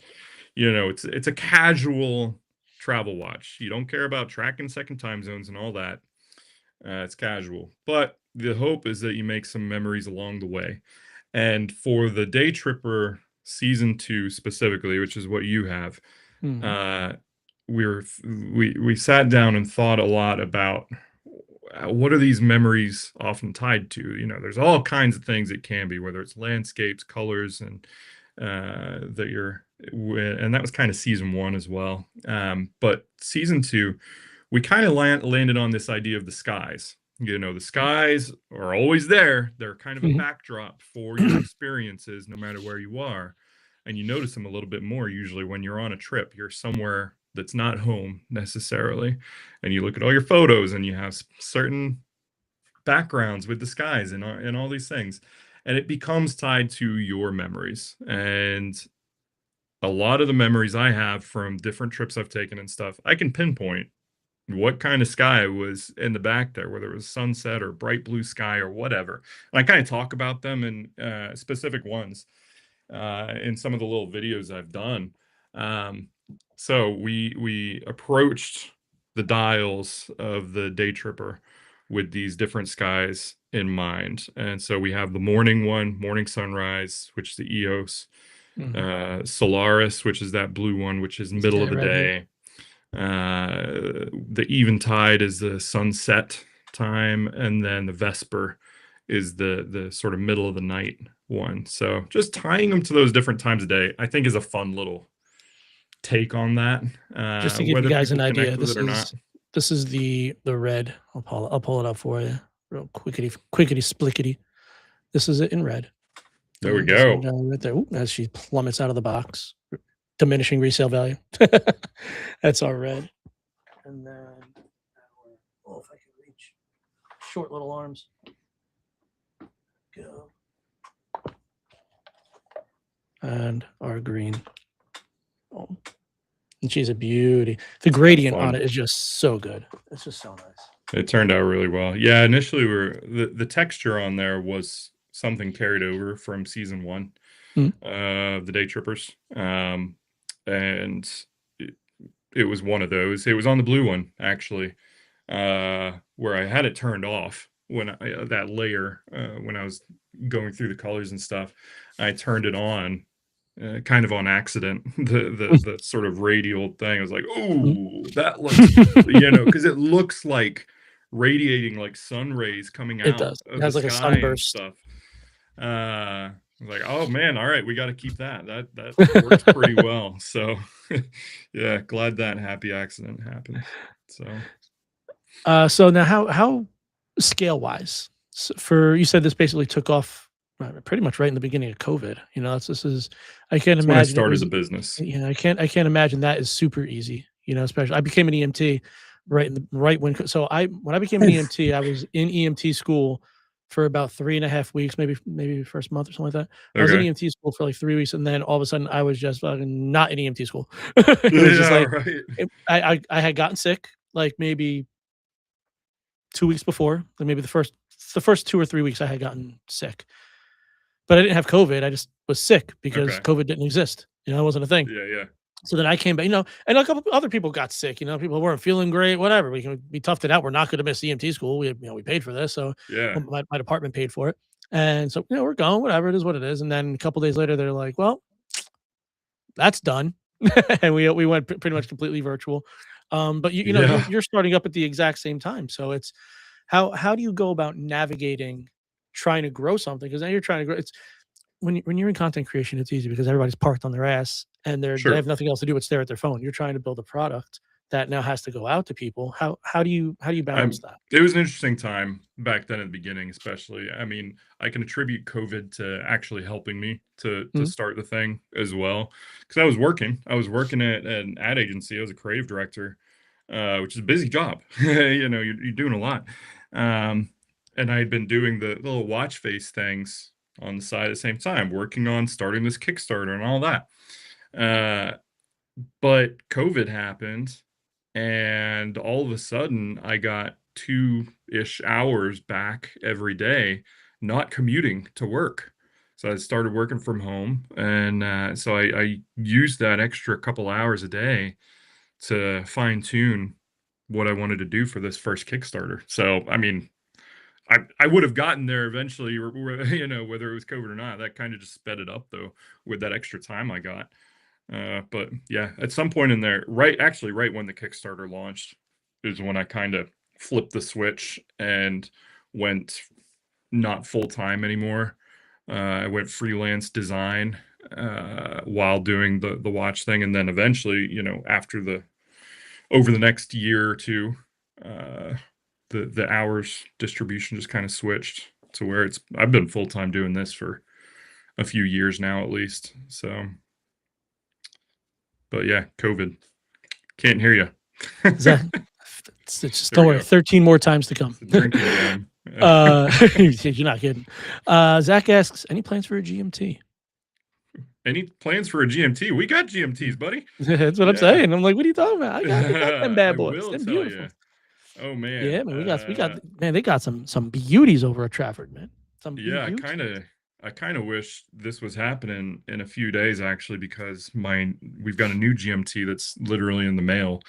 it's a casual travel watch. You don't care about tracking second time zones and all that. It's casual, but the hope is that you make some memories along the way. And for the Day Tripper season 2 specifically, which is what you have,
Mhm.
uh, we sat down and thought a lot about what are these memories often tied to. There's all kinds of things it can be, whether it's landscapes, colors, and that you're and that was kind of season 1 as well. But season 2, we kind of landed on this idea of the skies. The skies are always there. They're kind of a
Mhm.
backdrop for your experiences, no matter where you are. And you notice them a little bit more usually when you're on a trip. You're somewhere that's not home necessarily. And you look at all your photos and you have certain backgrounds with the skies and all these things. And it becomes tied to your memories. And a lot of the memories I have from different trips I've taken and stuff, I can pinpoint what kind of sky was in the back there, whether it was sunset or bright blue sky or whatever. And I kind of talk about them in specific ones in some of the little videos I've done. So we approached the dials of the day tripper with these different skies in mind. And so we have the morning one, morning sunrise, which is the EOS,
Mhm.
Solaris, which is that blue one, which is
This
middle
guy
of the
right here.
day. The eventide is the sunset time, and then the vesper is the sort of middle of the night one. So just tying them to those different times of day, I think, is a fun little take on that.
Just to give you
Whether
guys an
people connect
idea,
with
this
it or
is
not.
This is the red. I'll pull it up for you real quickity splickety. This is it in red.
There we
And this one
go.
down right there. Ooh, as she plummets out of the box, diminishing resale value. That's our red. And then, oh, if I can reach, short little arms. Go. And our green. Oh. And she's a beauty. The gradient on it is just so good. It's just so nice.
It turned out really well. Yeah, initially the texture on there was something carried over from season 1 of the Day Trippers. And it was one of those. It was on the blue one, actually, where I had it turned off when that layer, when I was going through the colors and stuff. I turned it on kind of on accident, the sort of radial thing. I was like, oh, that looks, because it looks like radiating like sun rays coming out.
It does. It has like a sunburst
stuff. I was like, oh man, all right, we got to keep that. That works pretty well. So yeah, glad that happy accident happened.
So now how scale wise for, you said this basically took off pretty much right in the beginning of COVID. This is, I can't imagine when I
started the business.
I can't imagine that is super easy. Especially I became an EMT right when I became an EMT, I was in EMT school for about 3.5 weeks, maybe the first month or something like that. Okay. I was in EMT school for like 3 weeks, and then all of a sudden I was just fucking not in EMT school. It was just like, right. I had gotten sick like maybe 2 weeks before, like maybe the first 2 or 3 weeks I had gotten sick. But I didn't have COVID. I just was sick because COVID didn't exist. It wasn't a thing.
Yeah.
So then I came back, and a couple other people got sick. People weren't feeling great. Whatever, we toughed it out. We're not going to miss EMT school. We paid for this, so
yeah,
my department paid for it, and so we're going. Whatever, it is what it is. And then a couple days later, they're like, "Well, that's done," and we went pretty much completely virtual. But you're starting up at the exact same time, so it's how do you go about navigating trying to grow something? Because now you're trying to grow. It's when you're in content creation, it's easy because everybody's parked on their ass and they have nothing else to do but stare at their phone. You're trying to build a product that now has to go out to people. How do you balance that?
It was an interesting time back then at the beginning, especially. I mean, I can attribute COVID to actually helping me to start the thing as well, because I was working at an ad agency. I was a creative director, which is a busy job. You're doing a lot. And I had been doing the little watch face things on the side at the same time, working on starting this Kickstarter and all that. But COVID happened, and all of a sudden I got 2-ish hours back every day, not commuting to work. So I started working from home, and so I used that extra couple hours a day to fine tune what I wanted to do for this first Kickstarter. So, I mean, I would have gotten there eventually, or whether it was COVID or not. That kind of just sped it up though with that extra time I got. But yeah, at some point in there, right when the Kickstarter launched, is when I kind of flipped the switch and went not full time anymore. I went freelance design while doing the watch thing, and then eventually, over the next year or two, the hours distribution just kind of switched to where I've been full time doing this for a few years now, at least. So, but yeah, COVID, can't hear you.
It's just don't worry, 13 more times to come.
Drinking again.
You're not kidding. Zach asks, any plans for a GMT?
Any plans for a GMT? We got GMTs, buddy.
That's what I'm saying. I'm like, what are you talking about? I got them bad boys.
They're beautiful. Oh man.
Yeah, man. We got man. They got some beauties over at Trafford, man.
I kind of wish this was happening in a few days, actually, because we've got a new GMT that's literally in the mail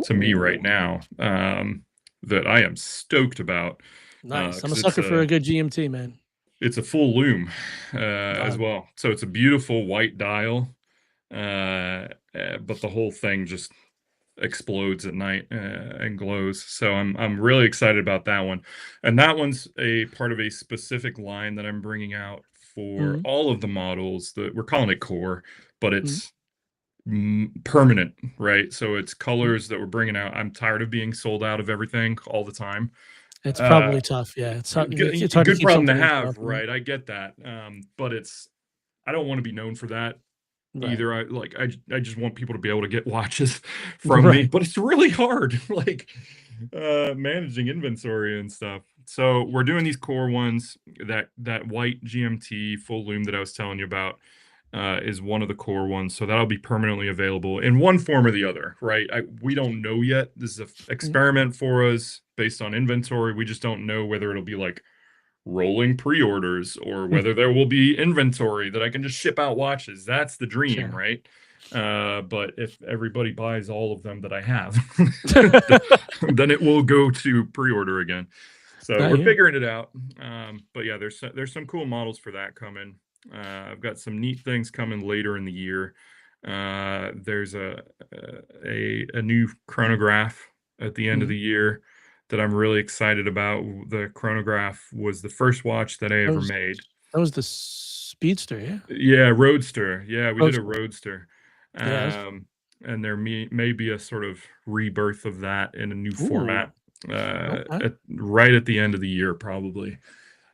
to me right now, that I am stoked about.
Nice. I'm a sucker for a good GMT, man.
It's a full loom as well. So it's a beautiful white dial, but the whole thing just explodes at night and glows. So I'm really excited about that one. And that one's a part of a specific line that I'm bringing out for all of the models that we're calling it core, but it's permanent, right? So it's colors that we're bringing out. I'm tired of being sold out of everything all the time.
It's
Uh,
probably tough. Yeah, it's hard to
good
keep
problem to
something in
have,
stock, right?
right? I get that. But I don't want to be known for that
Right.
either. I just want people to be able to get watches from me,
Right.
but it's really hard, like managing inventory and stuff. So we're doing these core ones. That white GMT full loom that I was telling you about is one of the core ones. So that'll be permanently available in one form or the other, right? We don't know yet. This is an
Mm,
experiment for us based on inventory. We just don't know whether it'll be like rolling pre-orders or
mm,
whether there will be inventory that I can just ship out watches. That's the dream,
sure.
right? But if everybody buys all of them that I have, then it will go to pre-order again. So we're
Yeah.
figuring it out. But yeah, there's some cool models for that coming. I've got some neat things coming later in the year. There's a new chronograph at the end of
Mhm.
the year that I'm really excited about. The chronograph was the first watch that I
That
ever
was
made.
that was the Speedster, yeah?
Yeah, Roadster. Yeah, we did a
Roadster.
Roadster.
Yeah, that was
And there may be a sort of rebirth of that in a new
ooh,
format
okay.
right at the end of the year, probably.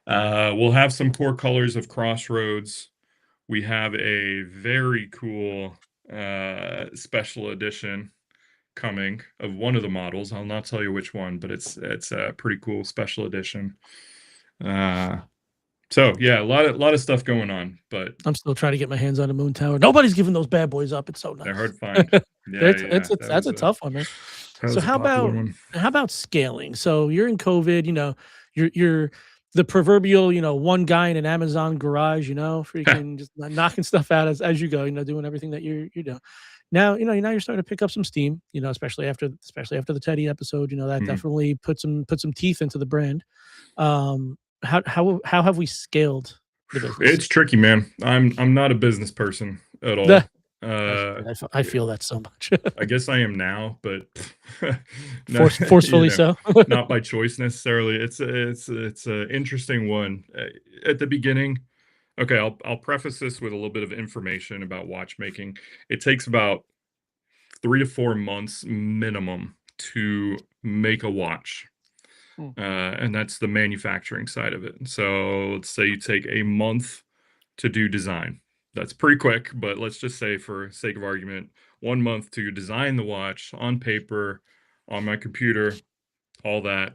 We'll have some core colors of Crossroads. We have a very cool special edition coming of one of the models. I'll not tell you which one, but it's a pretty cool special edition. Uh, so yeah, a lot of stuff going on, but
I'm still trying to get my hands on a Moon Tower. Nobody's giving those bad boys up. It's so
they're
nice.
hard to find. Yeah, yeah,
That's a tough one, man.
that
So
was a popular one.
how about scaling? So you're in COVID, you're the proverbial, one guy in an Amazon garage, freaking just knocking stuff out as you go, doing everything that you're doing. Now, now you're starting to pick up some steam, especially after the Teddy episode, that
Mhm.
definitely put some teeth into the brand. How have we scaled the business?
It's tricky, man. I'm not a business person at
The
all. Uh,
I feel that so much.
I guess I am now, but no,
Forcefully so.
not by choice necessarily. It's a interesting one. At the beginning, okay, I'll preface this with a little bit of information about watchmaking. It takes about 3 to 4 months minimum to make a watch.
Mm,
And that's the manufacturing side of it. So let's say you take a month to do design. That's pretty quick, but let's just say for sake of argument, 1 month to design the watch on paper, on my computer, all that.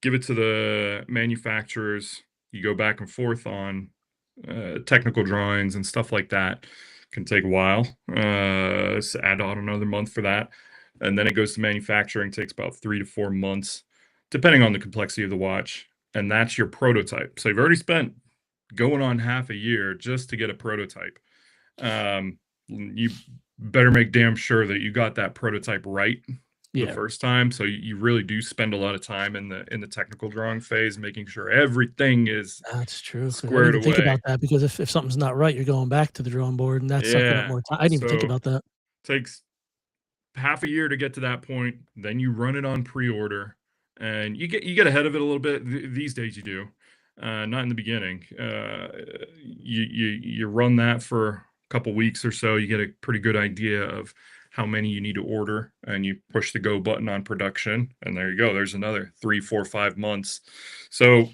Give it to the manufacturers. You go back and forth on technical drawings and stuff like that. Can take a while. So add on another month for that, and then it goes to manufacturing. Takes about 3 to 4 months, depending on the complexity of the watch. And that's your prototype. So you've already spent going on half a year just to get a prototype. You better make damn sure that you got that prototype right the
yeah,
first time. So you really do spend a lot of time in the technical drawing phase, making sure everything is
that's true. Because I didn't
squared
even think
away.
about that. Because if something's not right, you're going back to the drawing board, and that's sucking up
Yeah.
more time. I didn't even think
So
about that.
takes half a year to get to that point. Then you run it on pre-order, and you get ahead of it a little bit. These days you do, not in the beginning. You run that for a couple weeks or so. You get a pretty good idea of how many you need to order, and you push the go button on production, and there you go. There's another 3, 4, 5 months. So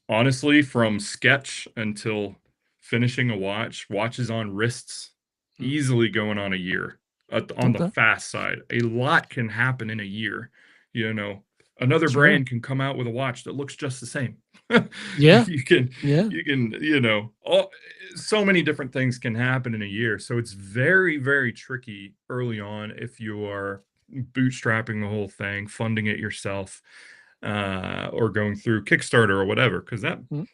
honestly, from sketch until finishing a watch, watches on wrists,
Mm,
easily going on a year on the
okay.
fast side. A lot can happen in a year. You know, another
Sure.
brand can come out with a watch that looks just the same.
Yeah.
you can,
Yeah.
so many different things can happen in a year. So it's very, very tricky early on if you are bootstrapping the whole thing, funding it yourself, or going through Kickstarter or whatever, because
Mm,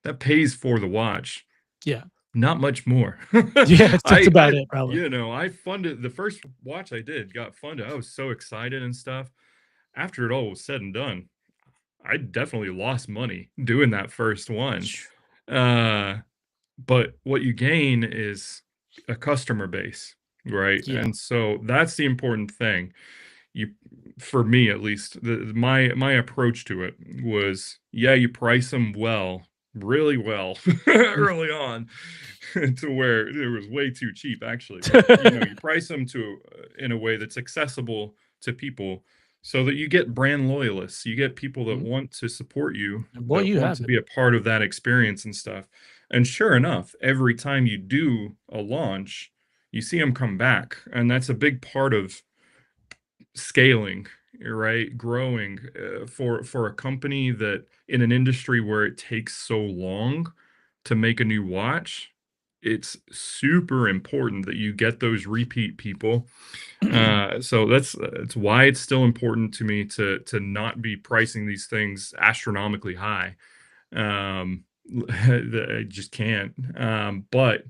that pays for the watch,
yeah.
not much more.
Yeah. That's
I
about
I
it, probably.
I funded the first watch I did got funded. I was so excited and stuff. After it all was said and done, I definitely lost money doing that first one. Uh, but what you gain is a customer base, right?
Yeah.
And so that's the important thing. You For me at least, my approach to it was, yeah, you price them well, really well
Mm,
early on to where it was way too cheap actually, but you price them to in a way that's accessible to people so that you get brand loyalists, you get people that
mm.
want to support you,
And boy,
that
you
want
have
to
it.
be a part of that experience and stuff. And sure enough, every time you do a launch, you see them come back, and that's a big part of scaling, right? Growing for a company that in an industry where it takes so long to make a new watch, it's super important that you get those repeat people. So that's why it's still important to me to not be pricing these things astronomically high. I just can't. But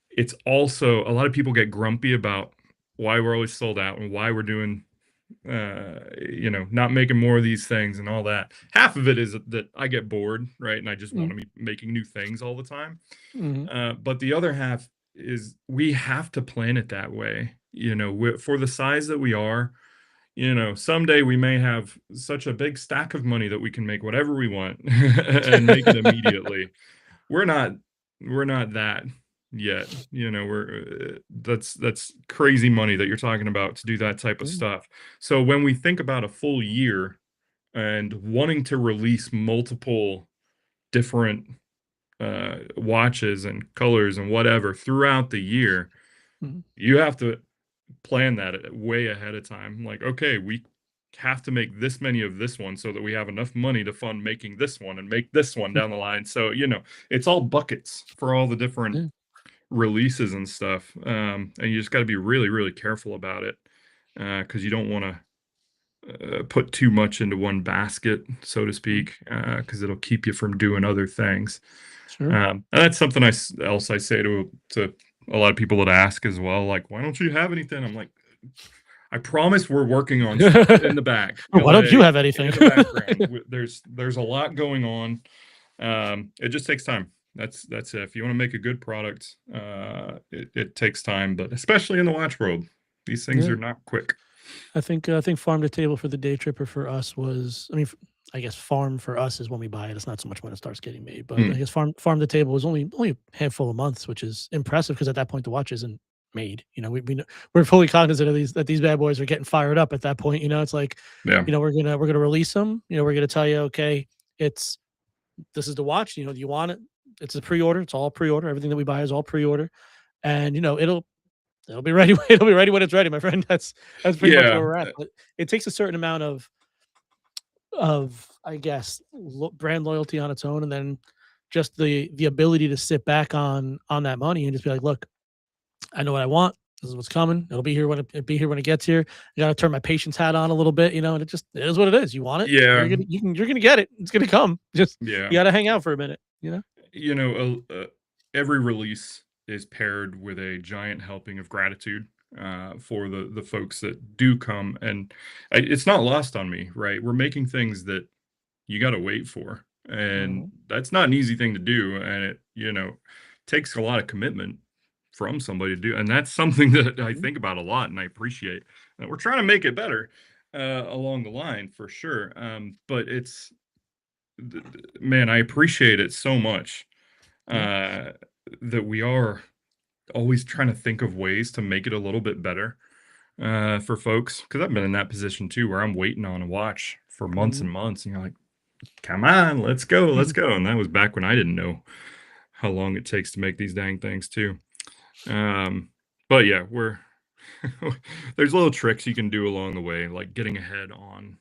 it's also a lot of people get grumpy about why we're always sold out and why we're doing not making more of these things and all that. Half of it is that I get bored, right? And I just want
Mm,
to be making new things all the time.
mhm.
But the other half is we have to plan it that way. For the size that we are, someday we may have such a big stack of money that we can make whatever we want and make it immediately. We're not we're not that yet. We're that's crazy money that you're talking about to do that type of
Mm,
stuff. So when we think about a full year and wanting to release multiple different watches and colors and whatever throughout the year,
mhm.
you have to plan that way ahead of time. Like, okay, we have to make this many of this one so that we have enough money to fund making this one and make this one down the line. So, it's all buckets for all the different
Yeah.
releases and stuff. And you just got to be really, really careful about it because you don't want to put too much into one basket, so to
Mm,
speak, because it'll keep you from doing other things.
sure.
And that's something else I say to a lot of people that ask as well, like, why don't you have anything? I'm like, I promise we're working on stuff in the back,
Why don't you
like
have anything?
in the background. There's a lot going on. It just takes time. That's it. If you want to make a good product, it takes time, but especially in the watch world, these things
Yeah.
are not quick.
I think farm to table for the day tripper for us was, I mean, I guess farm for us is when we buy it. It's not so much when it starts getting made, but I
Mm,
guess farm to table was only a handful of months, which is impressive because at that point the watch isn't made. We're fully cognizant of these bad boys are getting fired up at that point. It's like,
yeah.
we're gonna release them. We're gonna tell you, okay, it's this is the watch. Do you want it? It's a pre-order. It's all pre-order. Everything that we buy is all pre-order, and it'll be ready. It'll be ready when it's ready, my friend. That's pretty much
Yeah.
where we're at. But it takes a certain amount of I guess brand loyalty on its own, and then just the ability to sit back on that money and just be like, look, I know what I want. This is what's coming. It'll be here when it be here when it gets here. I gotta turn my patience hat on a little bit, and it is what it is. You want it,
Yeah.
you're gonna get it. It's gonna come. Just
Yeah.
you gotta hang out for a minute.
Every release is paired with a giant helping of gratitude for the folks that do come, and it's not lost on me, right? We're making things that you got to wait for, and
Mhm,
that's not an easy thing to do, and it takes a lot of commitment from somebody to do, and that's something that I
mhm,
think about a lot, and I appreciate. And we're trying to make it better along the line for sure, but man, I appreciate it so much
yeah,
uh, that we are always trying to think of ways to make it a little bit better for folks. Because I've been in that position too, where I'm waiting on a watch for months
mhm,
and months, and you're like, "Come on, let's go." And that was back when I didn't know how long it takes to make these dang things too. Um, but yeah, we're there's little tricks you can do along the way, like getting ahead on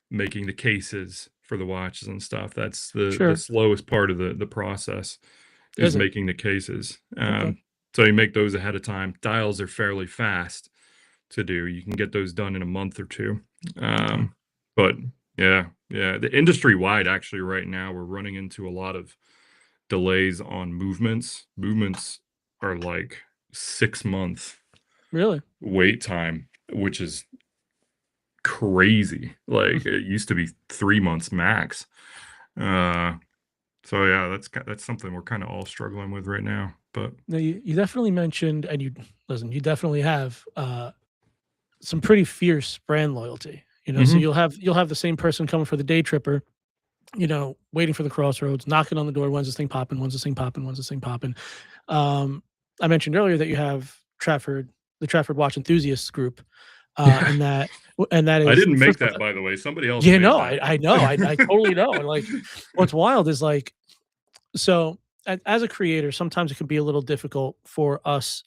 making the cases for the watches and stuff. That's the
sure.
slowest part of the process is
Is it
making the cases.
okay?
So you make those ahead of time. Dials are fairly fast to do. You can get those done in a month or two.
Okay.
But yeah, the industry wide actually right now we're running into a lot of delays on movements. Movements are like 6 month
Really?
wait time, which is crazy. Like it used to be 3 months max. Uh, so yeah, that's something we're kind of all struggling with right now. But
No, you definitely mentioned, and you definitely have some pretty fierce brand loyalty. So
mhm.
you'll have the same person coming for the day tripper, waiting for the crossroads, knocking on the door. When's this thing popping? When's this thing popping? When's this thing popping? Um, I mentioned earlier that you have the Trafford Watch Enthusiasts group, and that
I
is
didn't make
first of
that,
all,
by the way. Somebody else
yeah,
made
no,
that.
I know, I totally know, and like, what's wild is like, so as a creator, sometimes it can be a little difficult for us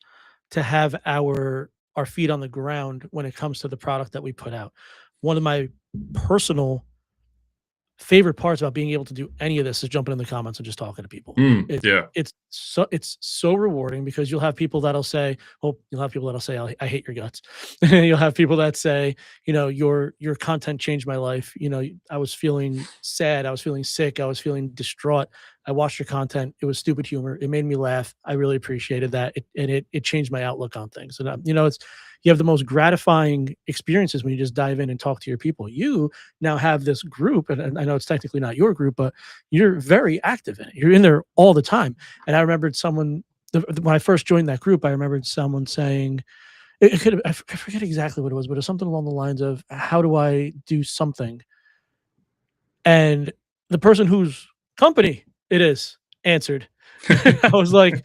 to have our feet on the ground when it comes to the product that we put out. One of my personal favorite parts about being able to do any of this is jumping in the comments and just talking to people. It's
Yeah.
it's so rewarding because you'll have people that'll say, well, you'll have people that'll say, I hate your guts. You'll have people that say, your content changed my life. I was feeling sad, I was feeling sick, I was feeling distraught. I watched your content. It was stupid humor. It made me laugh. I really appreciated that. It changed my outlook on things. And you have the most gratifying experiences when you just dive in and talk to your people. You now have this group, and I know it's technically not your group, but you're very active in it. You're in there all the time. And I remembered when I first joined that group, I remembered someone saying, it could have, I forget exactly what it was, but it was something along the lines of, how do I do something? And the person whose company it is answered. I was like,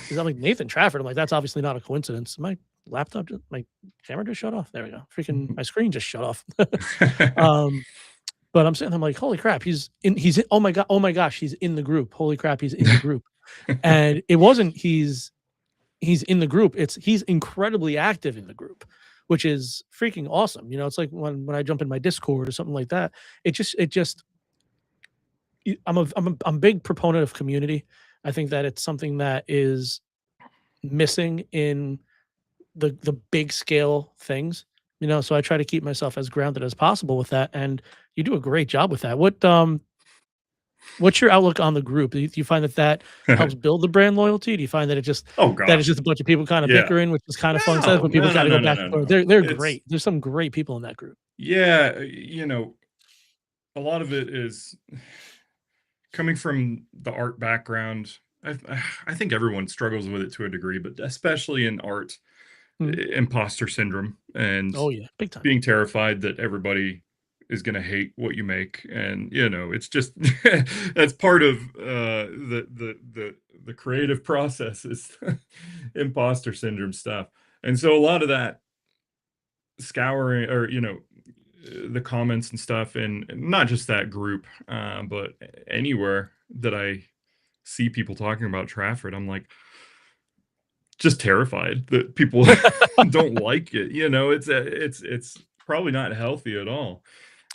is that like Nathan Trafford? I'm like, that's obviously not a coincidence. My camera just shut off. There we go. Freaking my screen just shut off. um, but I'm saying, I'm like, holy crap, oh my god, oh my gosh, he's in the group. Holy crap, he's in the group. And it wasn't he's in the group, it's he's incredibly active in the group, which is freaking awesome. It's like when I jump in my Discord or something like that. It just I'm a big proponent of community. I think that it's something that is missing in the big scale things. So I try to keep myself as grounded as possible with that, and you do a great job with that. What's your outlook on the group? Do you find that helps build the brand loyalty? Do you find that
Oh
that it's
gosh.
just a bunch of people kind of
Yeah.
bickering, which is kind of fun stuff,
No,
but people
no, no,
got to go
no, no,
back
no,
and forth?
no.
They're
It's
great. There's some great people in that group.
yeah, a lot of it is coming from the art background. I think everyone struggles with it to a degree, but especially in art,
Mhm.
imposter syndrome and
Oh yeah, big time.
being terrified that everybody is going to hate what you make, and it's just that's part of the creative process is imposter syndrome stuff. And so a lot of that scouring, or the comments and stuff, and not just that group, but anywhere that I see people talking about Trafford, I'm like just terrified that people don't like it. It's probably not healthy at all.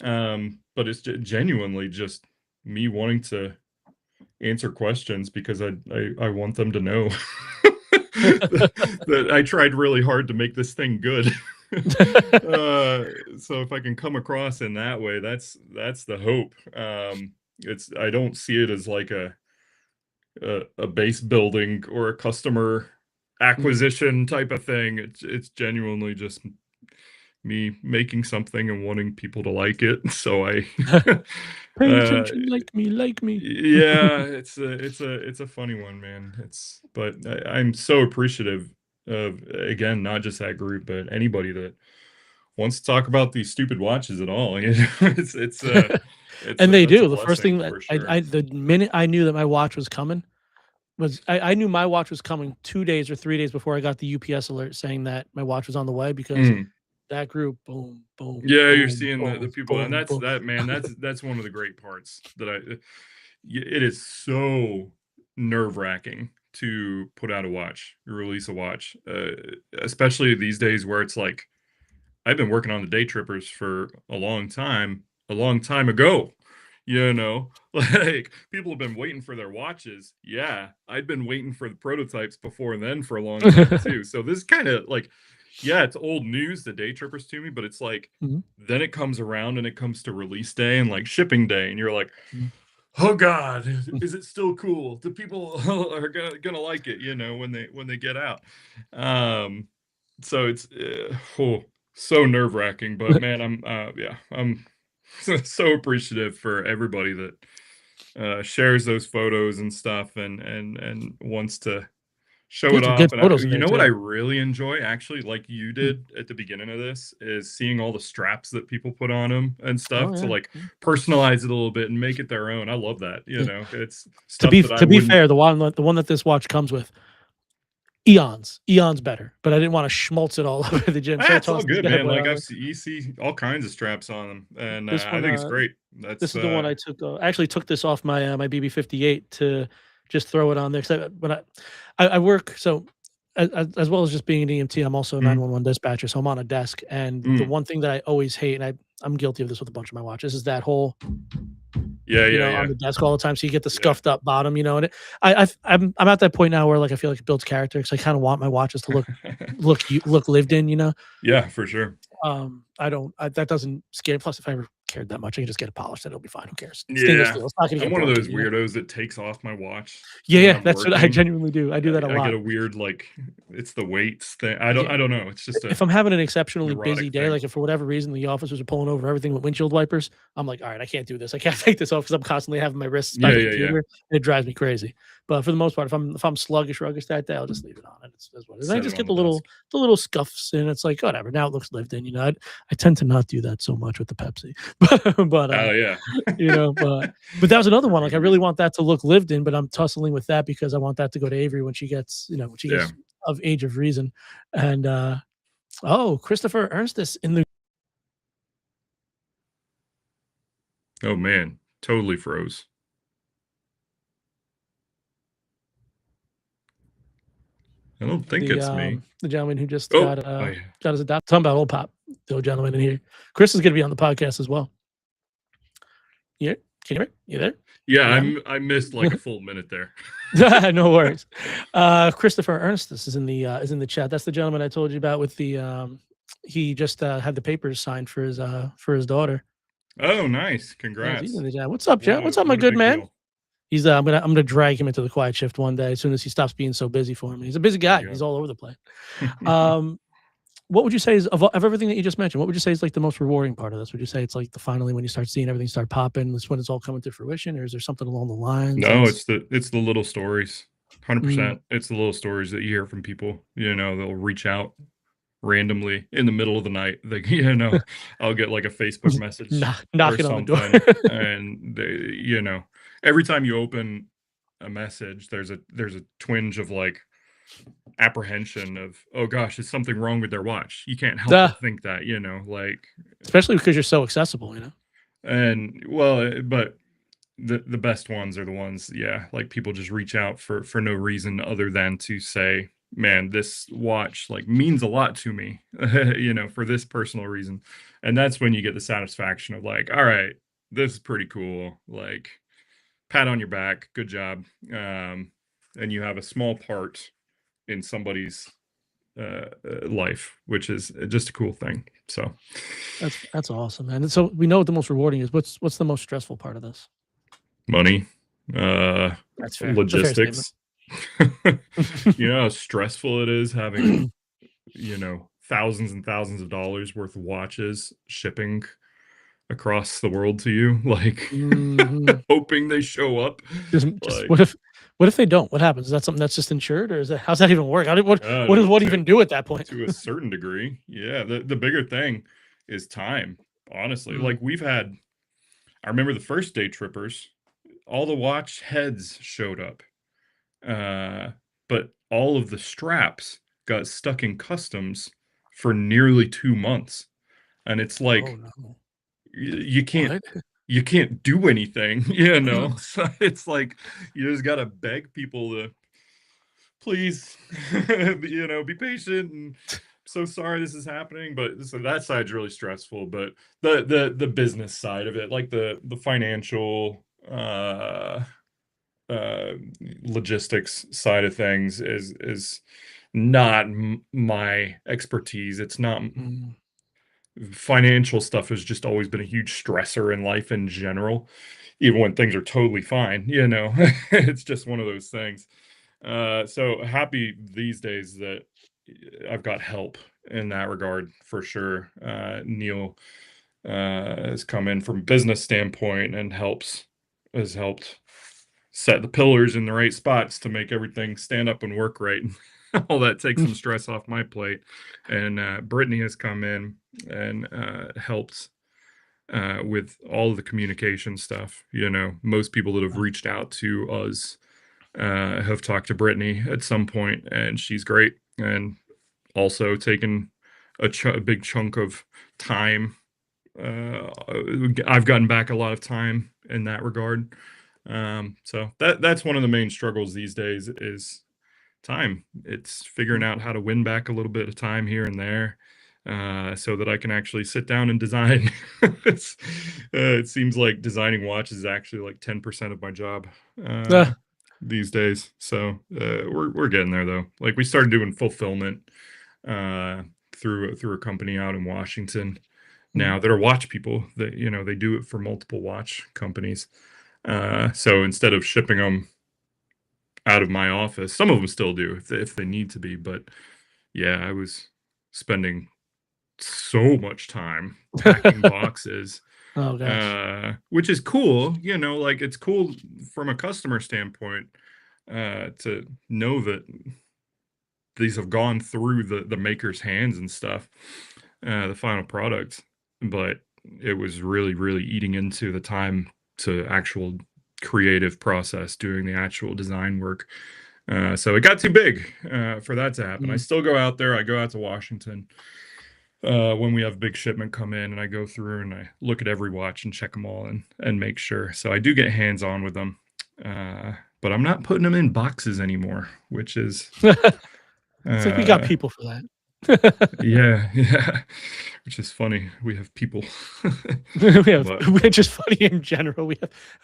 But it's genuinely just me wanting to answer questions because I want them to know that I tried really hard to make this thing good. So if I can come across in that way, that's the hope. I don't see it as like a base building or a customer
Mhm.
acquisition type of thing. It's genuinely just me making something and wanting people to like it. So I
Pay
uh
attention, like me.
yeah, it's a funny one, man. But I'm so appreciative of, again, not just that group, but anybody that wants to talk about these stupid watches at all.
And they
that's a
do. The first
blessing
thing that
for sure.
the minute I knew that my watch was coming I knew my watch was coming 2 days or 3 days before I got the UPS alert saying that my watch was on the way, because
Mm.
that group, boom, boom,
Yeah, you're
boom,
seeing the
boom,
people, and
boom,
that's
boom.
that man. That's one of the great parts that it is so nerve wracking to put out a watch, release a watch, especially these days where it's like I've been working on the day trippers for a long time ago. Like people have been waiting for their watches. Yeah, I'd been waiting for the prototypes before then for a long time too. So this kind of like, yeah, it's old news, the day trippers to me, but it's like
Mhm,
then it comes around and it comes to release day and like shipping day, and you're like,
mhm,
oh God,
mhm.
is it still cool? The people are gonna like it, when they get out. Um, so it's so nerve wracking, but man, I'm so appreciative for everybody that shares those photos and stuff, and wants to show
Get
it
some good
off, and
photos in
you
there
know what I
too.
really enjoy, actually, like you
Mm.
did at the beginning of this, is seeing all the straps that people put on them and stuff
Oh
to,
yeah.
like,
Yeah.
personalize it a little bit and make it their own. I love that,
Yeah.
It's stuff that I
To be
wouldn't.
fair, the one that this watch comes with, eons better. But I didn't want to schmaltz it all over the gym, so I
It's all
tossed this
good,
bad
man,
boy
like,
on there.
you see all kinds of straps on them, and,
This
I
one,
think it's great.
this
That's,
is the one I took. I actually took this off my BB-58 to just throw it on there. Because when I work, so as well as just being an EMT, I'm also a
mhm,
911 dispatcher. So I'm on a desk, and the
mm.
one thing that I always hate, and I'm guilty of this with a bunch of my watches, is that whole,
Yeah, yeah,
on
yeah,
the desk all the time. So you get the
yeah.
scuffed up bottom, and I'm at that point now where like I feel like it builds character because I kind of want my watches to look lived in.
Yeah, for sure.
I don't that doesn't scare. Plus, if I ever cared that much, I can just get it polished and it'll be fine. Who cares? Stainless
Yeah.
steel. It's not gonna
I'm
get
one of
broken,
those weirdos that takes off my watch
Yeah,
when
yeah,
I'm
that's what I
working.
genuinely do. I do that a
I get
lot.
a weird, like, it's the weights thing.
Yeah.
I don't know. It's just
If
a
I'm having an exceptionally busy
neurotic
day,
thing.
like if for whatever reason the officers are pulling over everything with windshield wipers, I'm like, all right, I can't do this. I can't take this off because I'm constantly having my wrists by
Yeah,
the
yeah, yeah.
computer, and it drives me crazy. But for the most part, if I'm sluggish, ruggish that day, I'll just leave it on, and it's what it is. I
Set it
just
on
get
the
the little
desk.
the little scuffs, and it's like whatever. Now it looks lived in. I tend to not do that so much with the Pepsi, but
Oh, yeah.
but that was another
For
one. Like
good
I really
reason.
want that to look lived in, but I'm tussling with that because I want that to go to Avery when she
Yeah.
gets of age of reason, and oh, Christopher Ernstis in the
Oh, man. Totally froze. I don't think
the
it's me.
the gentleman who just
Oh, oh, yeah.
got his adopted. Talking about old pop, the old gentleman in here. Chris is going to be on the podcast as well. Yeah, can you hear me? You there?
Yeah,
You got me?
I missed, like, a full minute there.
No worries. Christopher Ernstis is in the chat. That's the gentleman I told you about with the he just had the papers signed for his daughter.
Oh, nice.
Yes, he's in
Congrats.
the chat. What's up, Joe? What's up, my
What a
good
big
man?
deal.
He's I'm gonna drag him into the quiet shift one day as soon as he stops being so busy for me. He's a busy
There
guy.
you
He's all over the place.
go.
Um, what would you say is of everything that you just mentioned? What would you say is like the most rewarding part of this? Would you say it's like the finally when you start seeing everything start popping, that's when it's all coming to fruition, or is there something along the lines
No,
that's
it's the little stories.
mm,
100%. It's the little stories that you hear from people, they'll reach out randomly in the middle of the night. Like, I'll get like a Facebook message or
knocking on the door?
something, and every time you open a message, there's a twinge of like apprehension of, oh gosh, is something wrong with their watch? You can't help
Duh.
but think that, like,
Especially because you're so accessible.
and well, but the best ones are the ones, yeah, like people just reach out for no reason other than to say, man, this watch like means a lot to me, for this personal reason. And that's when you get the satisfaction of like, all right, this is pretty cool. Like, pat on your back, good job. And you have a small part in somebody's life, which is just a cool thing. So
That's awesome, man. And so we know what the most rewarding is. What's the most stressful part of this?
money, uh,
That's fair. It's a fair statement.
logistics. You know how stressful it is having, thousands and thousands of dollars worth of watches shipping across the world to you, like
Mhm.
hoping they show up.
Just
Like,
what if they don't? What happens? Is that something that's just insured, or is that how's that even work? What does
to,
what
to
even do at that point?
to a certain degree, yeah. The bigger thing is time. Honestly,
Mm.
like I remember the first day trippers, all the watch heads showed up. Uh, but all of the straps got stuck in customs for nearly 2 months, and it's
Oh
like,
no.
you can't
What?
do anything, So it's like, you just gotta beg people to please, be patient, and so sorry this is happening, but so that side's really stressful, but the business side of it, like the financial, uh, logistics side of things is not my expertise. It's not
Mm.
financial stuff has just always been a huge stressor in life in general, even when things are totally fine, It's just one of those things. So happy these days that I've got help in that regard for sure. Neil has come in from a business standpoint and has helped set the pillars in the right spots to make everything stand up and work right. All that takes some stress off my plate. And Brittany has come in and helped with all of the communication stuff. Most people that have reached out to us have talked to Brittany at some point, and she's great. And also taken a big chunk of time. I've gotten back a lot of time in that regard. So that's one of the main struggles these days is time. It's figuring out how to win back a little bit of time here and there, so that I can actually sit down and design. It seems like designing watches is actually like 10% of my job these days. So we're getting there though. Like we started doing fulfillment through a company out in Washington now that are watch people that they do it for multiple watch companies. So instead of shipping them out of my office, some of them still do if they need to be, but yeah, I was spending so much time packing boxes.
Oh gosh.
Which is cool, like it's cool from a customer standpoint to know that these have gone through the maker's hands and stuff, the final product. But it was really, really eating into the time to actual creative process, doing the actual design work. So it got too big for that to happen. I still go out there. I go out to Washington when we have big shipment come in, and I go through and I look at every watch and check them all and make sure. So I do get hands-on with them, but I'm not putting them in boxes anymore, which is
it's like we got people for that.
yeah, which is funny. We have people.
We're just funny in general.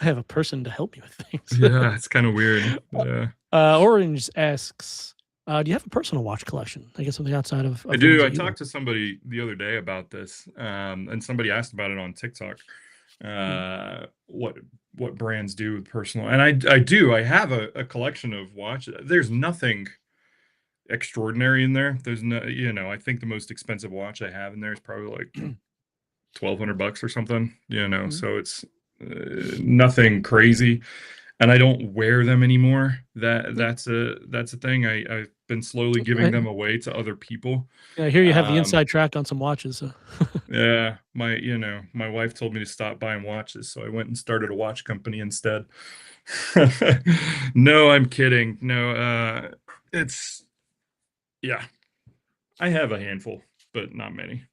I have a person to help me with things.
Yeah, it's kind of weird. Yeah.
Orange asks, do you have a personal watch collection? I guess something outside of
I do. I talked to somebody the other day about this, and somebody asked about it on TikTok. What brands do with personal, and I do. I have a collection of watches. There's nothing extraordinary in there. There's no, I think the most expensive watch I have in there is probably like $1,200 or something. So it's nothing crazy. And I don't wear them anymore. That's a thing. I've been slowly giving them away to other people.
Yeah, I hear you have the inside track on some watches. So.
Yeah, my wife told me to stop buying watches, so I went and started a watch company instead. No, I'm kidding. No, yeah, I have a handful, but not many.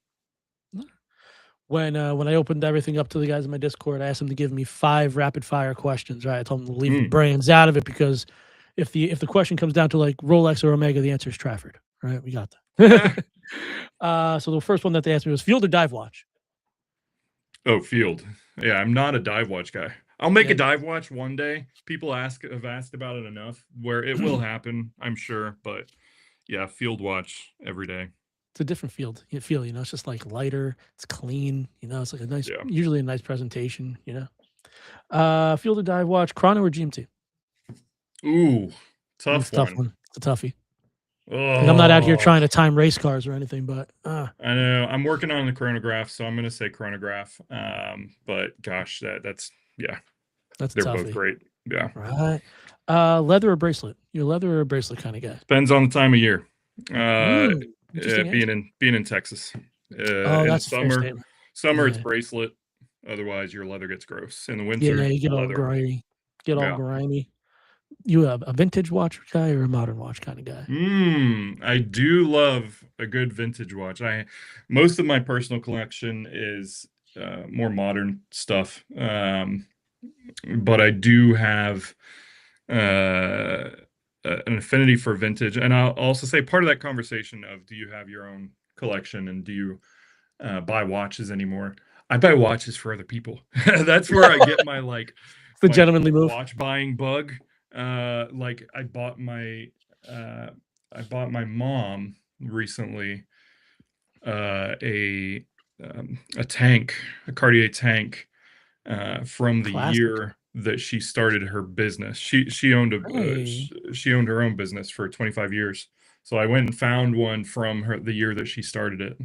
When I opened everything up to the guys in my Discord, I asked them to give me 5 rapid fire questions. Right, I told them to leave the brands out of it because if the question comes down to like Rolex or Omega, the answer is Trafford. Right, we got that. So the first one that they asked me was field or dive watch.
Oh, field. Yeah, I'm not a dive watch guy. I'll make a dive watch one day. People have asked about it enough where it will happen, I'm sure. But yeah, field watch every day.
It's a different feel, it's just like lighter, it's clean, it's like a nice, usually a nice presentation, Field or dive watch, chrono or GMT?
Ooh, tough
one. It's a toughie.
Oh.
And I'm not out here trying to time race cars or anything, but
I know I'm working on the chronograph, so I'm gonna say chronograph. But gosh, that's they're both great. Yeah.
Right. Leather or bracelet? You're a leather or bracelet kind of guy?
Depends on the time of year. Being in Texas.
That's
summer it's bracelet. Otherwise, your leather gets gross. In the winter,
yeah, you get all grimy. Grimy. You a vintage watch guy or a modern watch kind of guy?
I do love a good vintage watch. Most of my personal collection is more modern stuff, but I do have an affinity for vintage. And I'll also say part of that conversation of do you have your own collection and do you buy watches anymore? I buy watches for other people. That's where I get my
the gentlemanly move.
Watch buying bug. Like I bought my mom recently a tank, a Cartier tank, from the year that she started her business. She owned she owned her own business for 25 years. So I went and found one from the year that she started it.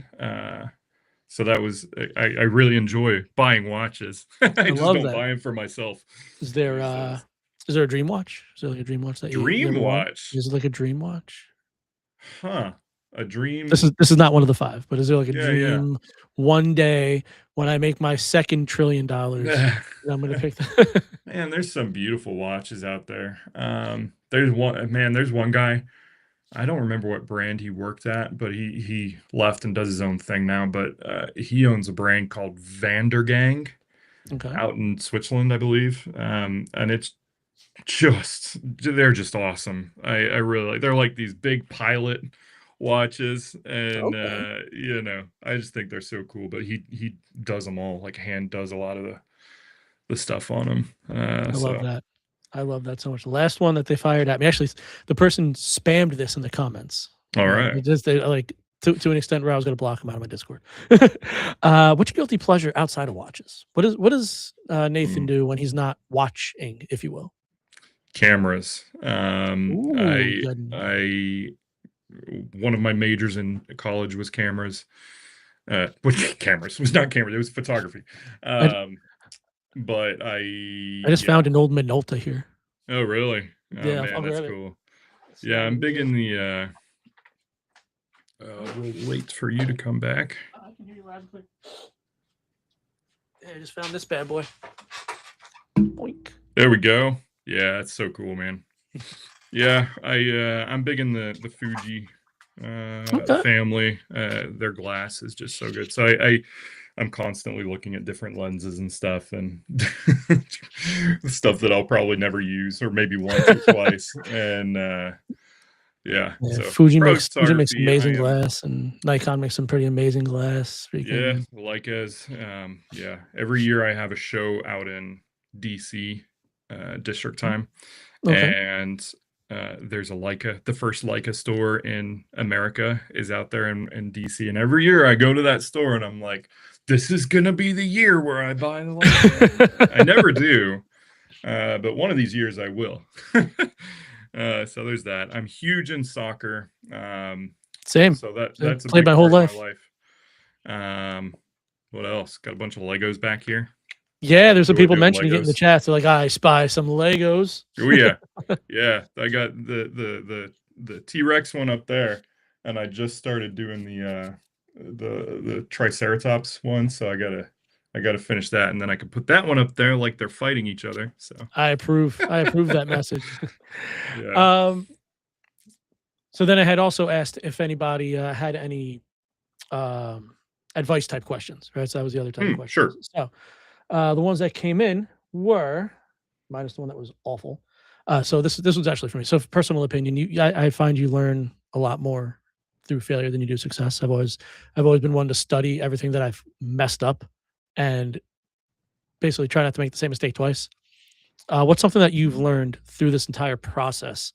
So that was I really enjoy buying watches. I just don't buy them for myself.
Is there Is there a dream watch? Is there like a dream watch that you
Dream
ever want?
watch.
Is it like a dream watch?
Huh. A dream.
This is not one of the 5, but is there like a
Yeah.
dream one day when I make my second $1 trillion,
Yeah.
I'm gonna pick that?
Man, there's some beautiful watches out there. There's one guy. I don't remember what brand he worked at, but he left and does his own thing now. But he owns a brand called Vandergang
Okay.
out in Switzerland, I believe. And it's they're just awesome. I really they're like these big pilot watches, and
Okay.
I just think they're so cool. But he does them all, like hand does a lot of the stuff on them.
I love
So
that. I love that so much. The last one that they fired at me, actually, the person spammed this in the comments.
all right.
They like to an extent where I was going to block them out of my Discord. What's your guilty pleasure outside of watches? What does Nathan
Mm.
do when he's not watching, if you will?
Cameras.
Ooh, good.
I one of my majors in college was cameras. Which cameras? It was not cameras. It was photography.
I,
But
I just
yeah.
found an old Minolta here.
Oh, really? Oh
Yeah,
man,
I'll
that's
grab it.
cool.
Let's
Yeah,
see
I'm big
here.
in the. We'll wait for you to come back.
I can hear you loud and clear. Yeah, I just found this bad boy. Boink.
There we go. Yeah, it's so cool, man. Yeah, I'm big in the Fuji
Okay.
family. Their glass is just so good. So I'm constantly looking at different lenses and stuff, and stuff that I'll probably never use, or maybe once or twice. And yeah,
Yeah,
so
Fuji
pro
makes
photography. I
amazing
am.
glass, and Nikon makes some pretty amazing glass.
Yeah,
Freaking
Leicas. Yeah, every year I have a show out in DC, District Time,
okay.
and there's a Leica. The first Leica store in America is out there in DC, and every year I go to that store and I'm like, this is gonna be the year where I buy the Leica. I never do, but one of these years I will. So there's that. I'm huge in soccer.
Same.
So that
Same.
that's a
Played
big
my whole
part of my
life.
life. What else? Got a bunch of Legos back here.
Yeah, there's some
Enjoy
people
doing
mentioning it in the
Legos.
chat. They're like, I spy some Legos.
Oh yeah, yeah. I got the T-Rex one up there, and I just started doing the Triceratops one. So I gotta finish that, and then I can put that one up there like they're fighting each other. So
I approve. I approve that message.
yeah.
So then I had also asked if anybody had any advice type questions, right? So that was the other type of questions.
Sure.
So the ones that came in were minus the one that was awful. So this was actually for me. So personal opinion, I find you learn a lot more through failure than you do success. I've always been one to study everything that I've messed up and basically try not to make the same mistake twice. What's something that you've learned through this entire process?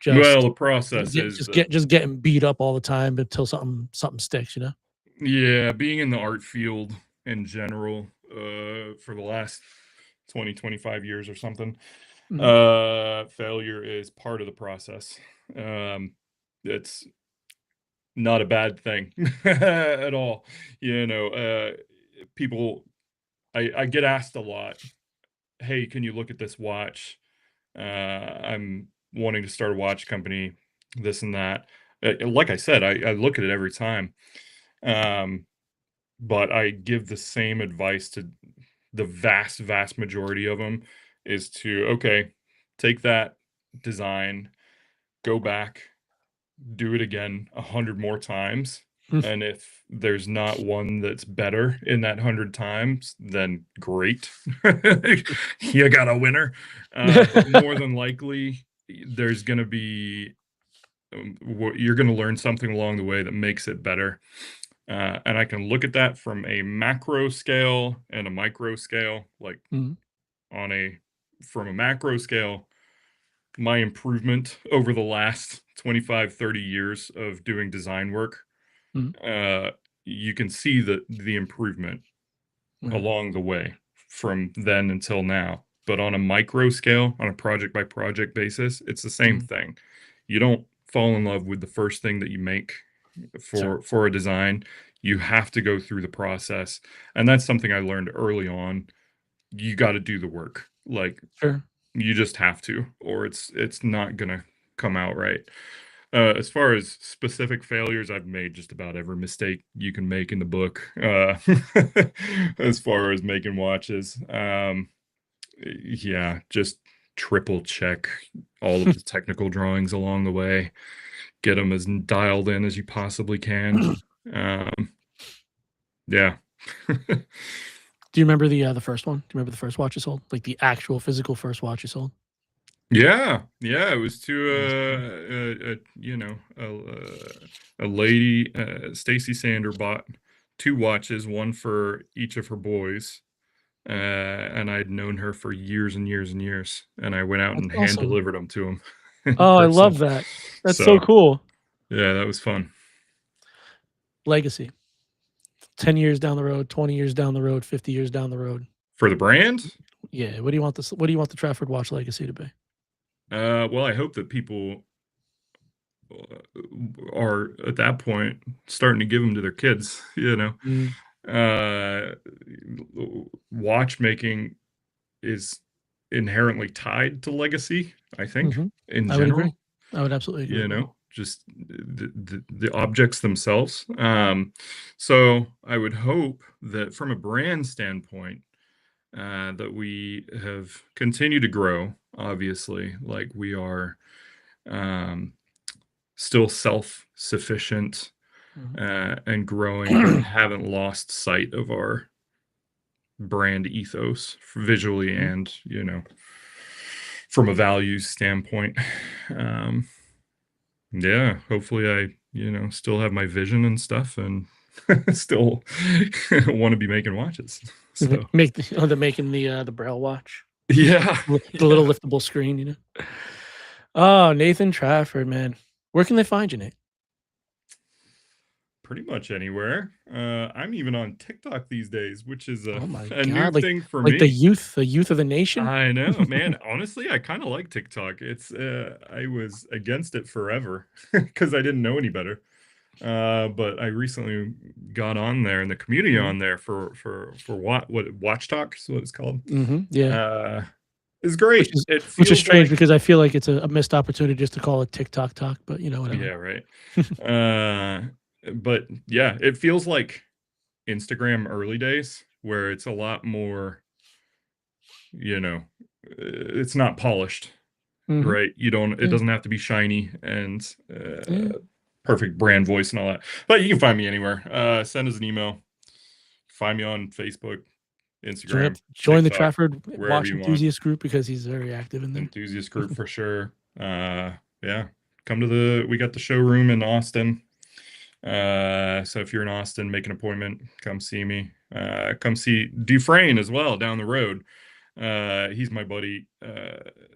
Well,
Just
the process is the
just getting beat up all the time until something sticks, you know?
yeah, being in the art field in general, for the last 25 years or something,
Mhm.
failure is part of the process. It's not a bad thing at all. People, I get asked a lot, hey, can you look at this watch? I'm wanting to start a watch company, this and that. Like I said, I look at it every time. Um, but I give the same advice to the vast majority of them is to, okay, take that design, go back, do it again 100 more times. And if there's not one that's better in that 100 times, then great. You got a winner. But more than likely, there's going to be, you're going to learn something along the way that makes it better. And I can look at that from a macro scale and a micro scale. Like
Mhm.
from a macro scale, my improvement over the last 25, 30 years of doing design work,
Mhm.
you can see the improvement
Right.
along the way from then until now. But on a micro scale, on a project by project basis, it's the same
Mhm.
thing. You don't fall in love with the first thing that you make
Sure.
for a design. You have to go through the process. And that's something I learned early on. You got to do the work. Like
Sure.
You just have to, or it's not gonna come out right. As far as specific failures, I've made just about every mistake you can make in the book. As far as making watches, yeah, just triple check all of the technical drawings along the way. Get them as dialed in as you possibly can. Yeah.
Do you remember the first one? Do you remember the first watch you sold? Like the actual physical first watch you sold?
Yeah, it was to a lady. Stacy Sander bought 2 watches, one for each of her boys, and I'd known her for years and years and years, and I went out
That's
and hand
awesome.
delivered them to him in
Oh, I love
person.
that. That's so
So
cool.
yeah, that was fun.
Legacy. 10 years down the road, 20 years down the road, 50 years down the road.
For the brand,
Yeah. What do you want this? What do you want the Trafford watch legacy to be?
well, I hope that people are at that point starting to give them to their kids.
Mm,
Watchmaking is inherently tied to legacy, I think,
mhm.
in
I would agree.
general,
I would absolutely agree with that.
just the objects themselves. So I would hope that from a brand standpoint, that we have continued to grow, obviously, like we are still self-sufficient
Mhm.
and growing, but haven't lost sight of our brand ethos visually
Mhm.
and from a values standpoint. um yeah, hopefully I still have my vision and stuff, and still want to be making watches. So
Make they're making the Braille watch.
yeah,
The little liftable screen, you know. Oh, Nathan Trafford, man. Where can they find you, Nate?
pretty much anywhere. I'm even on TikTok these days, which is a,
Oh my
a new
god,
thing for
like
me.
the youth of the nation.
I know, man. Honestly, I kind of like TikTok. I was against it forever because I didn't know any better. But I recently got on there, and the community
Mhm,
on there for what Watch Talk is what it's called.
mhm, yeah.
Uh, is
Which
great.
is
It
which is
feels
strange
like
because I feel like it's a missed opportunity just to call it TikTok talk, but you know, whatever.
yeah, right. Uh, but yeah, it feels like Instagram early days where it's a lot more, it's not polished,
Mhm,
right? It
yeah,
doesn't have to be shiny and
yeah.
perfect brand voice and all that. But you can find me anywhere. Send us an email. Find me on Facebook, Instagram,
Join the
TikTok,
Trafford
wherever
watch
you want.
enthusiast group because he's very active in there.
Enthusiast group for sure. Yeah. We got the showroom in Austin. So if you're in Austin, make an appointment, come see me. Come see Dufresne as well down the road. He's my buddy.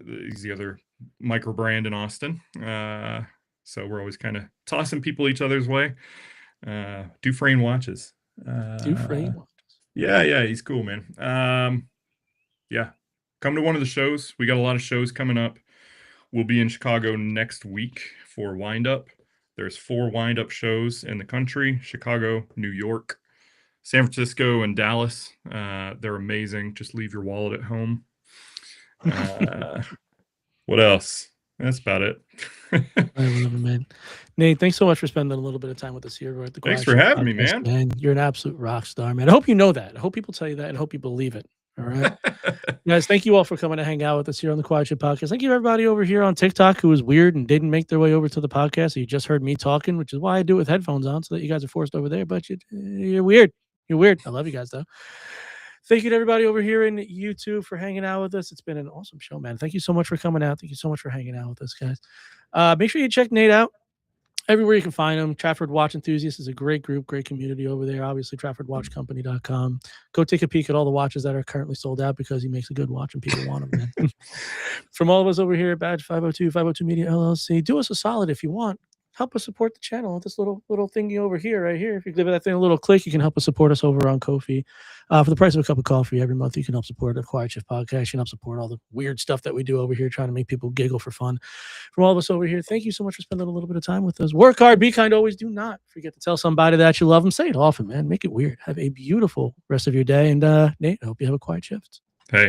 He's the other micro brand in Austin. So we're always kind of tossing people each other's way. Dufresne watches. Uh,
Dufresne.
yeah, he's cool, man. Yeah, come to one of the shows. We got a lot of shows coming up. We'll be in Chicago next week for Wind Up. There's 4 Wind Up shows in the country: Chicago, New York, San Francisco, and Dallas. They're amazing. Just leave your wallet at home. What else? That's about it.
I love it, man. Nate, thanks so much for spending a little bit of time with us here at the
Thanks
Quiet
for
Shift
having me,
podcast,
man.
man. You're an absolute rock star, man. I hope you know that. I hope people tell you that and hope you believe it. All right. Guys, thank you all for coming to hang out with us here on the Quiet Shift podcast. Thank you, everybody over here on TikTok who was weird and didn't make their way over to the podcast. So you just heard me talking, which is why I do it with headphones on so that you guys are forced over there. But you're weird. You're weird. I love you guys, though. Thank you to everybody over here in YouTube for hanging out with us. It's been an awesome show, man. Thank you so much for coming out. Thank you so much for hanging out with us, guys. Make sure you check Nate out everywhere you can find him. Trafford Watch Enthusiasts is a great group, great community over there. Obviously, TraffordWatchCompany.com. Go take a peek at all the watches that are currently sold out because he makes a good watch and people want them, man. From all of us over here at Badge 502 Media LLC, do us a solid if you want. Help us support the channel with this little thingy over here, right here. If you give that thing a little click, you can help us support us over on Ko-fi. For the price of a cup of coffee every month, you can help support the Quiet Shift podcast. You can help support all the weird stuff that we do over here, trying to make people giggle for fun. From all of us over here, thank you so much for spending a little bit of time with us. Work hard, be kind, always. Do not forget to tell somebody that you love them. Say it often, man. Make it weird. Have a beautiful rest of your day. And Nate, I hope you have a quiet shift.
Hey.